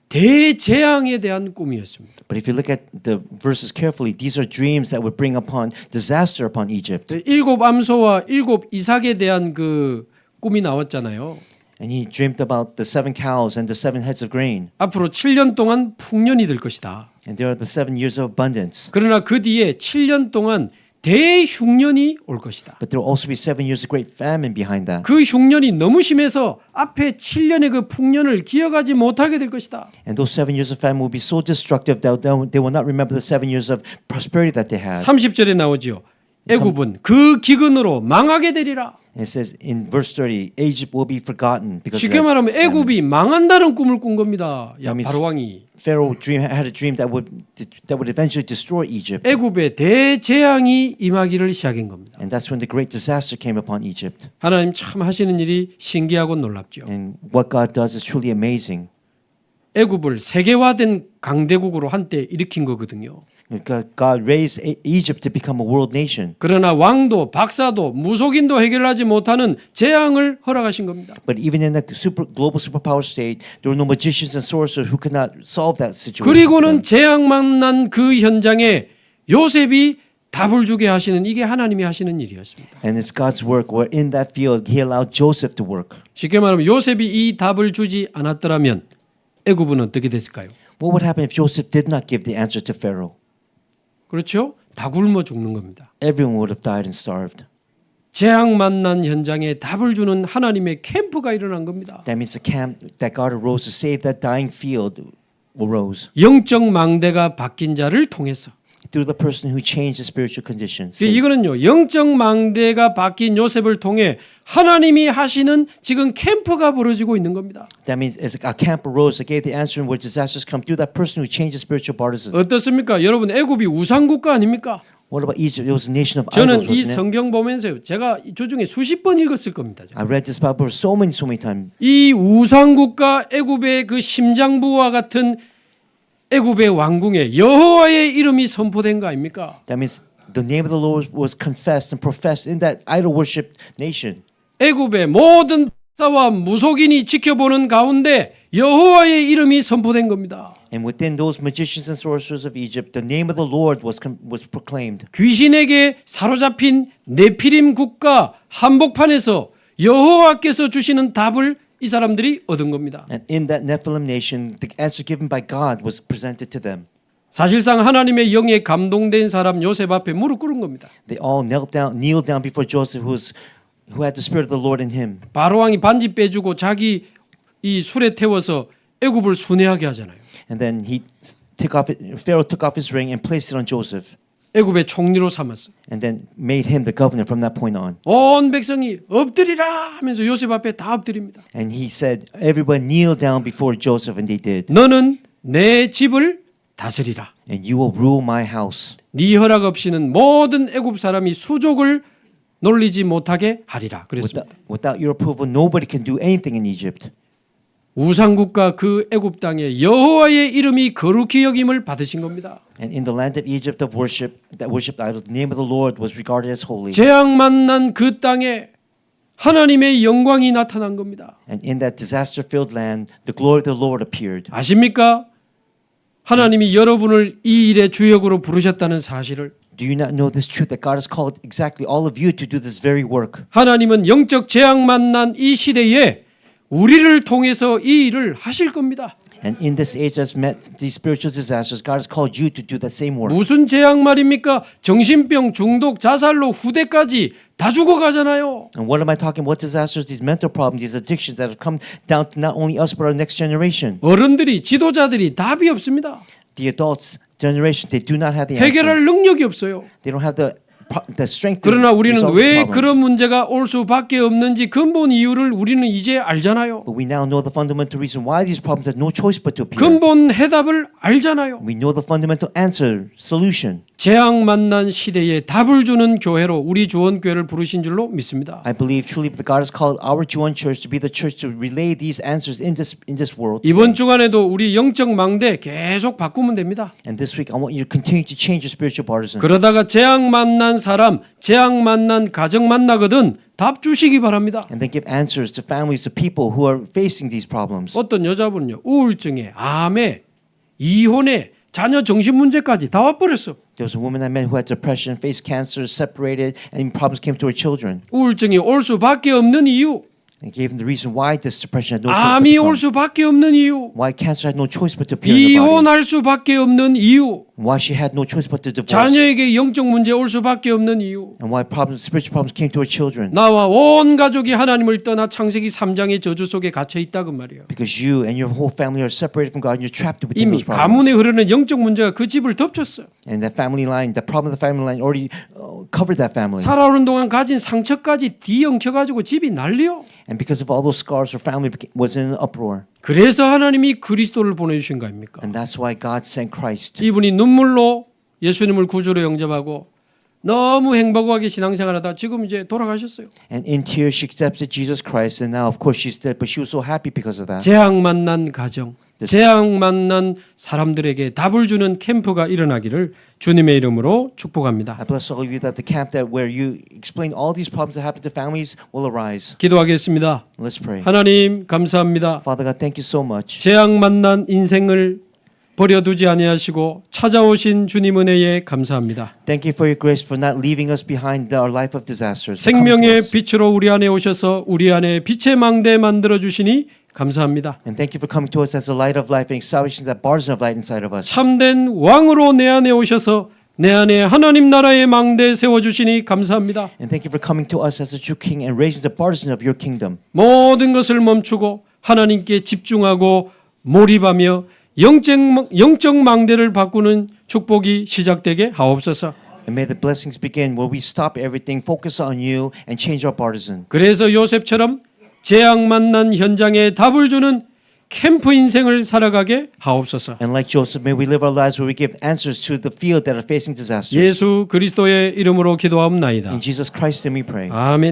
[SPEAKER 1] 대재앙에 대한 꿈이었습니다.
[SPEAKER 2] But if you look at the verses carefully, these are dreams that would bring upon disaster upon Egypt.
[SPEAKER 1] 일곱 암소와 일곱 이삭에 대한 그 꿈이 나왔잖아요.
[SPEAKER 2] And he dreamed about the 7 cows and the 7 heads of grain.
[SPEAKER 1] 앞으로 7년 동안 풍년이 될 것이다.
[SPEAKER 2] And there are the 7 years of abundance.
[SPEAKER 1] 그러나 그 뒤에 7년 동안 대흉년이 올 것이다.
[SPEAKER 2] But there will also be 7 years of great famine behind that.
[SPEAKER 1] 그 흉년이 너무 심해서 앞에 7년의 그 풍년을 기억하지 못하게 될 것이다.
[SPEAKER 2] And those 7 years of famine will be so destructive that they will not remember the 7 years of prosperity that they had.
[SPEAKER 1] 30절에 나오지요. 애굽은 그 기근으로 망하게 되리라.
[SPEAKER 2] And it says in verse 30, Egypt will be forgotten because of
[SPEAKER 1] 쉽게
[SPEAKER 2] that
[SPEAKER 1] 말하면
[SPEAKER 2] famine.
[SPEAKER 1] 애굽이 망한다는 꿈을 꾼 겁니다. 야,
[SPEAKER 2] That means
[SPEAKER 1] 바로왕이.
[SPEAKER 2] Pharaoh had a dream that would eventually destroy Egypt.
[SPEAKER 1] 애굽에 대재앙이 임하기를 시작한 겁니다.
[SPEAKER 2] And that's when the great disaster came upon Egypt.
[SPEAKER 1] 하나님 참 하시는 일이 신기하고 놀랍죠.
[SPEAKER 2] And what God does is truly amazing.
[SPEAKER 1] 애굽을 세계화된 강대국으로 한때 일으킨 거거든요.
[SPEAKER 2] God raised Egypt to become a world nation.
[SPEAKER 1] 그러나 왕도 박사도 무속인도 해결하지 못하는 재앙을 허락하신 겁니다.
[SPEAKER 2] But even in the global superpower state, there were no magicians and sorcerers who could not solve that situation.
[SPEAKER 1] 그리고는 재앙 만난 그 현장에 요셉이 답을 주게 하시는 이게 하나님이 하시는 일이었습니다.
[SPEAKER 2] And it's God's work where in that field he allowed Joseph to work.
[SPEAKER 1] 쉽게 말하면 요셉이 이 답을 주지 않았더라면 애굽은 어떻게 됐을까요?
[SPEAKER 2] What would happen if Joseph did not give the answer to Pharaoh?
[SPEAKER 1] 그렇죠? 다 굶어 죽는 겁니다.
[SPEAKER 2] Everyone would have died and starved.
[SPEAKER 1] 재앙 만난 현장에 답을 주는 하나님의 캠프가 일어난 겁니다.
[SPEAKER 2] That means the camp that God arose to save that dying field arose
[SPEAKER 1] 영적 망대가 바뀐 자를 통해서.
[SPEAKER 2] through the person who changed the spiritual conditions.
[SPEAKER 1] 이거는요. 영적 망대가 바뀐 요셉을 통해 하나님이 하시는 지금 캠프가 벌어지고 있는 겁니다.
[SPEAKER 2] That means as a camp arose that gave the answer where disasters come through that person who changed the spiritual partisan.
[SPEAKER 1] 어떻습니까? 여러분 애굽이 우상국가 아닙니까?
[SPEAKER 2] What about Egypt? It was a nation of
[SPEAKER 1] 저는
[SPEAKER 2] idols,
[SPEAKER 1] 이
[SPEAKER 2] wasn't it?
[SPEAKER 1] 성경 보면서요. 제가 주중에 수십 번 읽었을 겁니다.
[SPEAKER 2] I read this Bible so many times.
[SPEAKER 1] 이 우상국가 애굽의 그 심장부와 같은 애굽의 왕궁에 여호와의 이름이 선포된 거 아닙니까?
[SPEAKER 2] That means the name of the Lord was confessed and professed in that idol worship nation.
[SPEAKER 1] 애굽의 모든 박사와 무속인이 지켜보는 가운데 여호와의 이름이 선포된 겁니다.
[SPEAKER 2] And within those magicians and sorcerers of Egypt, the name of the Lord was proclaimed.
[SPEAKER 1] 귀신에게 사로잡힌 네피림 국가 한복판에서 여호와께서 주시는 답을 이 사람들이 얻은 겁니다.
[SPEAKER 2] And in that Nephilim nation, the answer given by God was presented to them.
[SPEAKER 1] 사실상 하나님의 영에 감동된 사람 요셉 앞에 무릎 꿇은 겁니다.
[SPEAKER 2] They all kneeled down before Joseph, who had the spirit of the Lord in him.
[SPEAKER 1] 바로 왕이 반지 빼주고 자기 이 술에 태워서 애굽을 순회하게 하잖아요.
[SPEAKER 2] And then Pharaoh took off his ring and placed it on Joseph,
[SPEAKER 1] 애굽의 총리로 삼았어.
[SPEAKER 2] and then made him the governor from that point on.
[SPEAKER 1] 온 백성이 엎드리라 하면서 요셉 앞에 다 엎드립니다.
[SPEAKER 2] And he said, everyone kneel down before Joseph, and they did.
[SPEAKER 1] 너는 내 집을 다스리라.
[SPEAKER 2] And you will rule my house.
[SPEAKER 1] 네 허락 없이는 모든 애굽 사람이 수족을 놀리지 못하게 하리라. 그랬습니다.
[SPEAKER 2] Without your approval, nobody can do anything in Egypt.
[SPEAKER 1] 우상국가 그 애굽 땅에 여호와의 이름이 거룩히 여김을 받으신 겁니다.
[SPEAKER 2] And in the land of Egypt of worship, that worshipped idols, the name of the Lord was regarded as holy.
[SPEAKER 1] 재앙 만난 그 땅에 하나님의 영광이 나타난 겁니다.
[SPEAKER 2] And in that disaster-filled land, the glory of the Lord appeared.
[SPEAKER 1] 아십니까? 하나님이 여러분을 이 일의 주역으로 부르셨다는 사실을.
[SPEAKER 2] Do you not know this truth that God has called exactly all of you to do this very work?
[SPEAKER 1] 하나님은 영적 재앙 만난 이 시대에 우리를 통해서 이 일을 하실 겁니다.
[SPEAKER 2] And in this age that's met these spiritual disasters, God has called you to do that same work.
[SPEAKER 1] 무슨 재앙 말입니까? 정신병, 중독, 자살로 후대까지 다 죽어가잖아요.
[SPEAKER 2] And what am I talking? What disasters? These mental problems, these addictions that have come down to not only us but our next generation.
[SPEAKER 1] 어른들이, 지도자들이 답이 없습니다.
[SPEAKER 2] The adults generation, they do not have the answer.
[SPEAKER 1] 해결할 능력이 없어요.
[SPEAKER 2] They don't have the strength to
[SPEAKER 1] 그러나 우리는
[SPEAKER 2] resolve
[SPEAKER 1] 왜
[SPEAKER 2] the problems.
[SPEAKER 1] 그런 문제가 올 수밖에 없는지 근본 이유를 우리는 이제 알잖아요.
[SPEAKER 2] But we now know the fundamental reason why these problems have no choice but to appear.
[SPEAKER 1] 근본 해답을 알잖아요.
[SPEAKER 2] We know the fundamental answer, solution.
[SPEAKER 1] 재앙 만난 시대에 답을 주는 교회로 우리 주원교회를 부르신 줄로 믿습니다.
[SPEAKER 2] I believe truly that God has called our Juan Church to be the church to relay these answers in this world.
[SPEAKER 1] 이번 주간에도 우리 영적 망대 계속 바꾸면 됩니다.
[SPEAKER 2] And this week, I want you to continue to change your spiritual partisan.
[SPEAKER 1] 그러다가 재앙 만난 사람, 재앙 만난 가정 만나거든 답 주시기 바랍니다.
[SPEAKER 2] And then give answers to families, to people who are facing these problems.
[SPEAKER 1] 어떤 여자분은요, 우울증에, 암에, 이혼에, 자녀 정신 문제까지 다 와버렸어.
[SPEAKER 2] There was a woman I met who had depression, faced cancer, separated, and problems came to her children.
[SPEAKER 1] 우울증이 올 수밖에 없는 이유,
[SPEAKER 2] And gave them the reason why this depression had no choice but
[SPEAKER 1] 암이
[SPEAKER 2] to
[SPEAKER 1] 올
[SPEAKER 2] come.
[SPEAKER 1] 수밖에 없는 이유,
[SPEAKER 2] Why cancer had no choice but to appear in the body.
[SPEAKER 1] 이혼할 수밖에 없는 이유,
[SPEAKER 2] Why she had no choice but to divorce.
[SPEAKER 1] 자녀에게 영적 문제 올 수밖에 없는 이유.
[SPEAKER 2] And why spiritual problems came to her children.
[SPEAKER 1] 나와 온 가족이 하나님을 떠나 창세기 3장의 저주 속에 갇혀 있다 그 말이에요.
[SPEAKER 2] Because you and your whole family are separated from God and you're trapped within
[SPEAKER 1] 이미
[SPEAKER 2] those problems.
[SPEAKER 1] 가문에 흐르는 영적 문제가 그 집을 덮쳤어요.
[SPEAKER 2] And that family line, the problem of the family line already covered that family.
[SPEAKER 1] 살아오는 동안 가진 상처까지 뒤엉켜가지고 집이 난리요.
[SPEAKER 2] And because of all those scars, her family was in an uproar.
[SPEAKER 1] 그래서 하나님이 그리스도를 보내주신 거 아닙니까?
[SPEAKER 2] And that's why God sent Christ.
[SPEAKER 1] 이분이 눈물로 예수님을 구주로 영접하고 너무 행복하게 신앙생활하다 지금 이제 돌아가셨어요.
[SPEAKER 2] And in tears, she accepted Jesus Christ, and now, of course, she's dead. But she was so happy because of that.
[SPEAKER 1] 재앙 만난 가정, 재앙 만난 사람들에게 답을 주는 캠프가 일어나기를 주님의 이름으로 축복합니다.
[SPEAKER 2] I bless all of you that the camp that where you explain all these problems that happen to families will arise.
[SPEAKER 1] 기도하겠습니다.
[SPEAKER 2] Let's pray.
[SPEAKER 1] 하나님 감사합니다.
[SPEAKER 2] Father God, thank you so much.
[SPEAKER 1] 재앙 만난 인생을 버려두지 아니하시고 찾아오신 주님 은혜에 감사합니다.
[SPEAKER 2] Thank you for your grace for not leaving us behind our life of disasters.
[SPEAKER 1] 생명의 빛으로 우리 안에 오셔서 우리 안에 빛의 망대 만들어 주시니 감사합니다.
[SPEAKER 2] And thank you for coming to us as the light of life and establishing that bars of light inside of us.
[SPEAKER 1] 참된 왕으로 내 안에 오셔서 내 안에 하나님 나라의 망대 세워 주시니 감사합니다.
[SPEAKER 2] And thank you for coming to us as a true king and raising the partisan of your kingdom.
[SPEAKER 1] 모든 것을 멈추고 하나님께 집중하고 몰입하며 영적 망대를 바꾸는 축복이 시작되게 하옵소서.
[SPEAKER 2] And may the blessings begin where we stop everything, focus on you, and change our partisan.
[SPEAKER 1] 그래서 요셉처럼 재앙 만난 현장에 답을 주는 캠프 인생을 살아가게 하옵소서.
[SPEAKER 2] And like Joseph, may we live our lives where we give answers to the field that are facing disasters.
[SPEAKER 1] 예수 그리스도의 이름으로 기도하옵나이다.
[SPEAKER 2] In Jesus Christ's name we pray.
[SPEAKER 1] 아멘.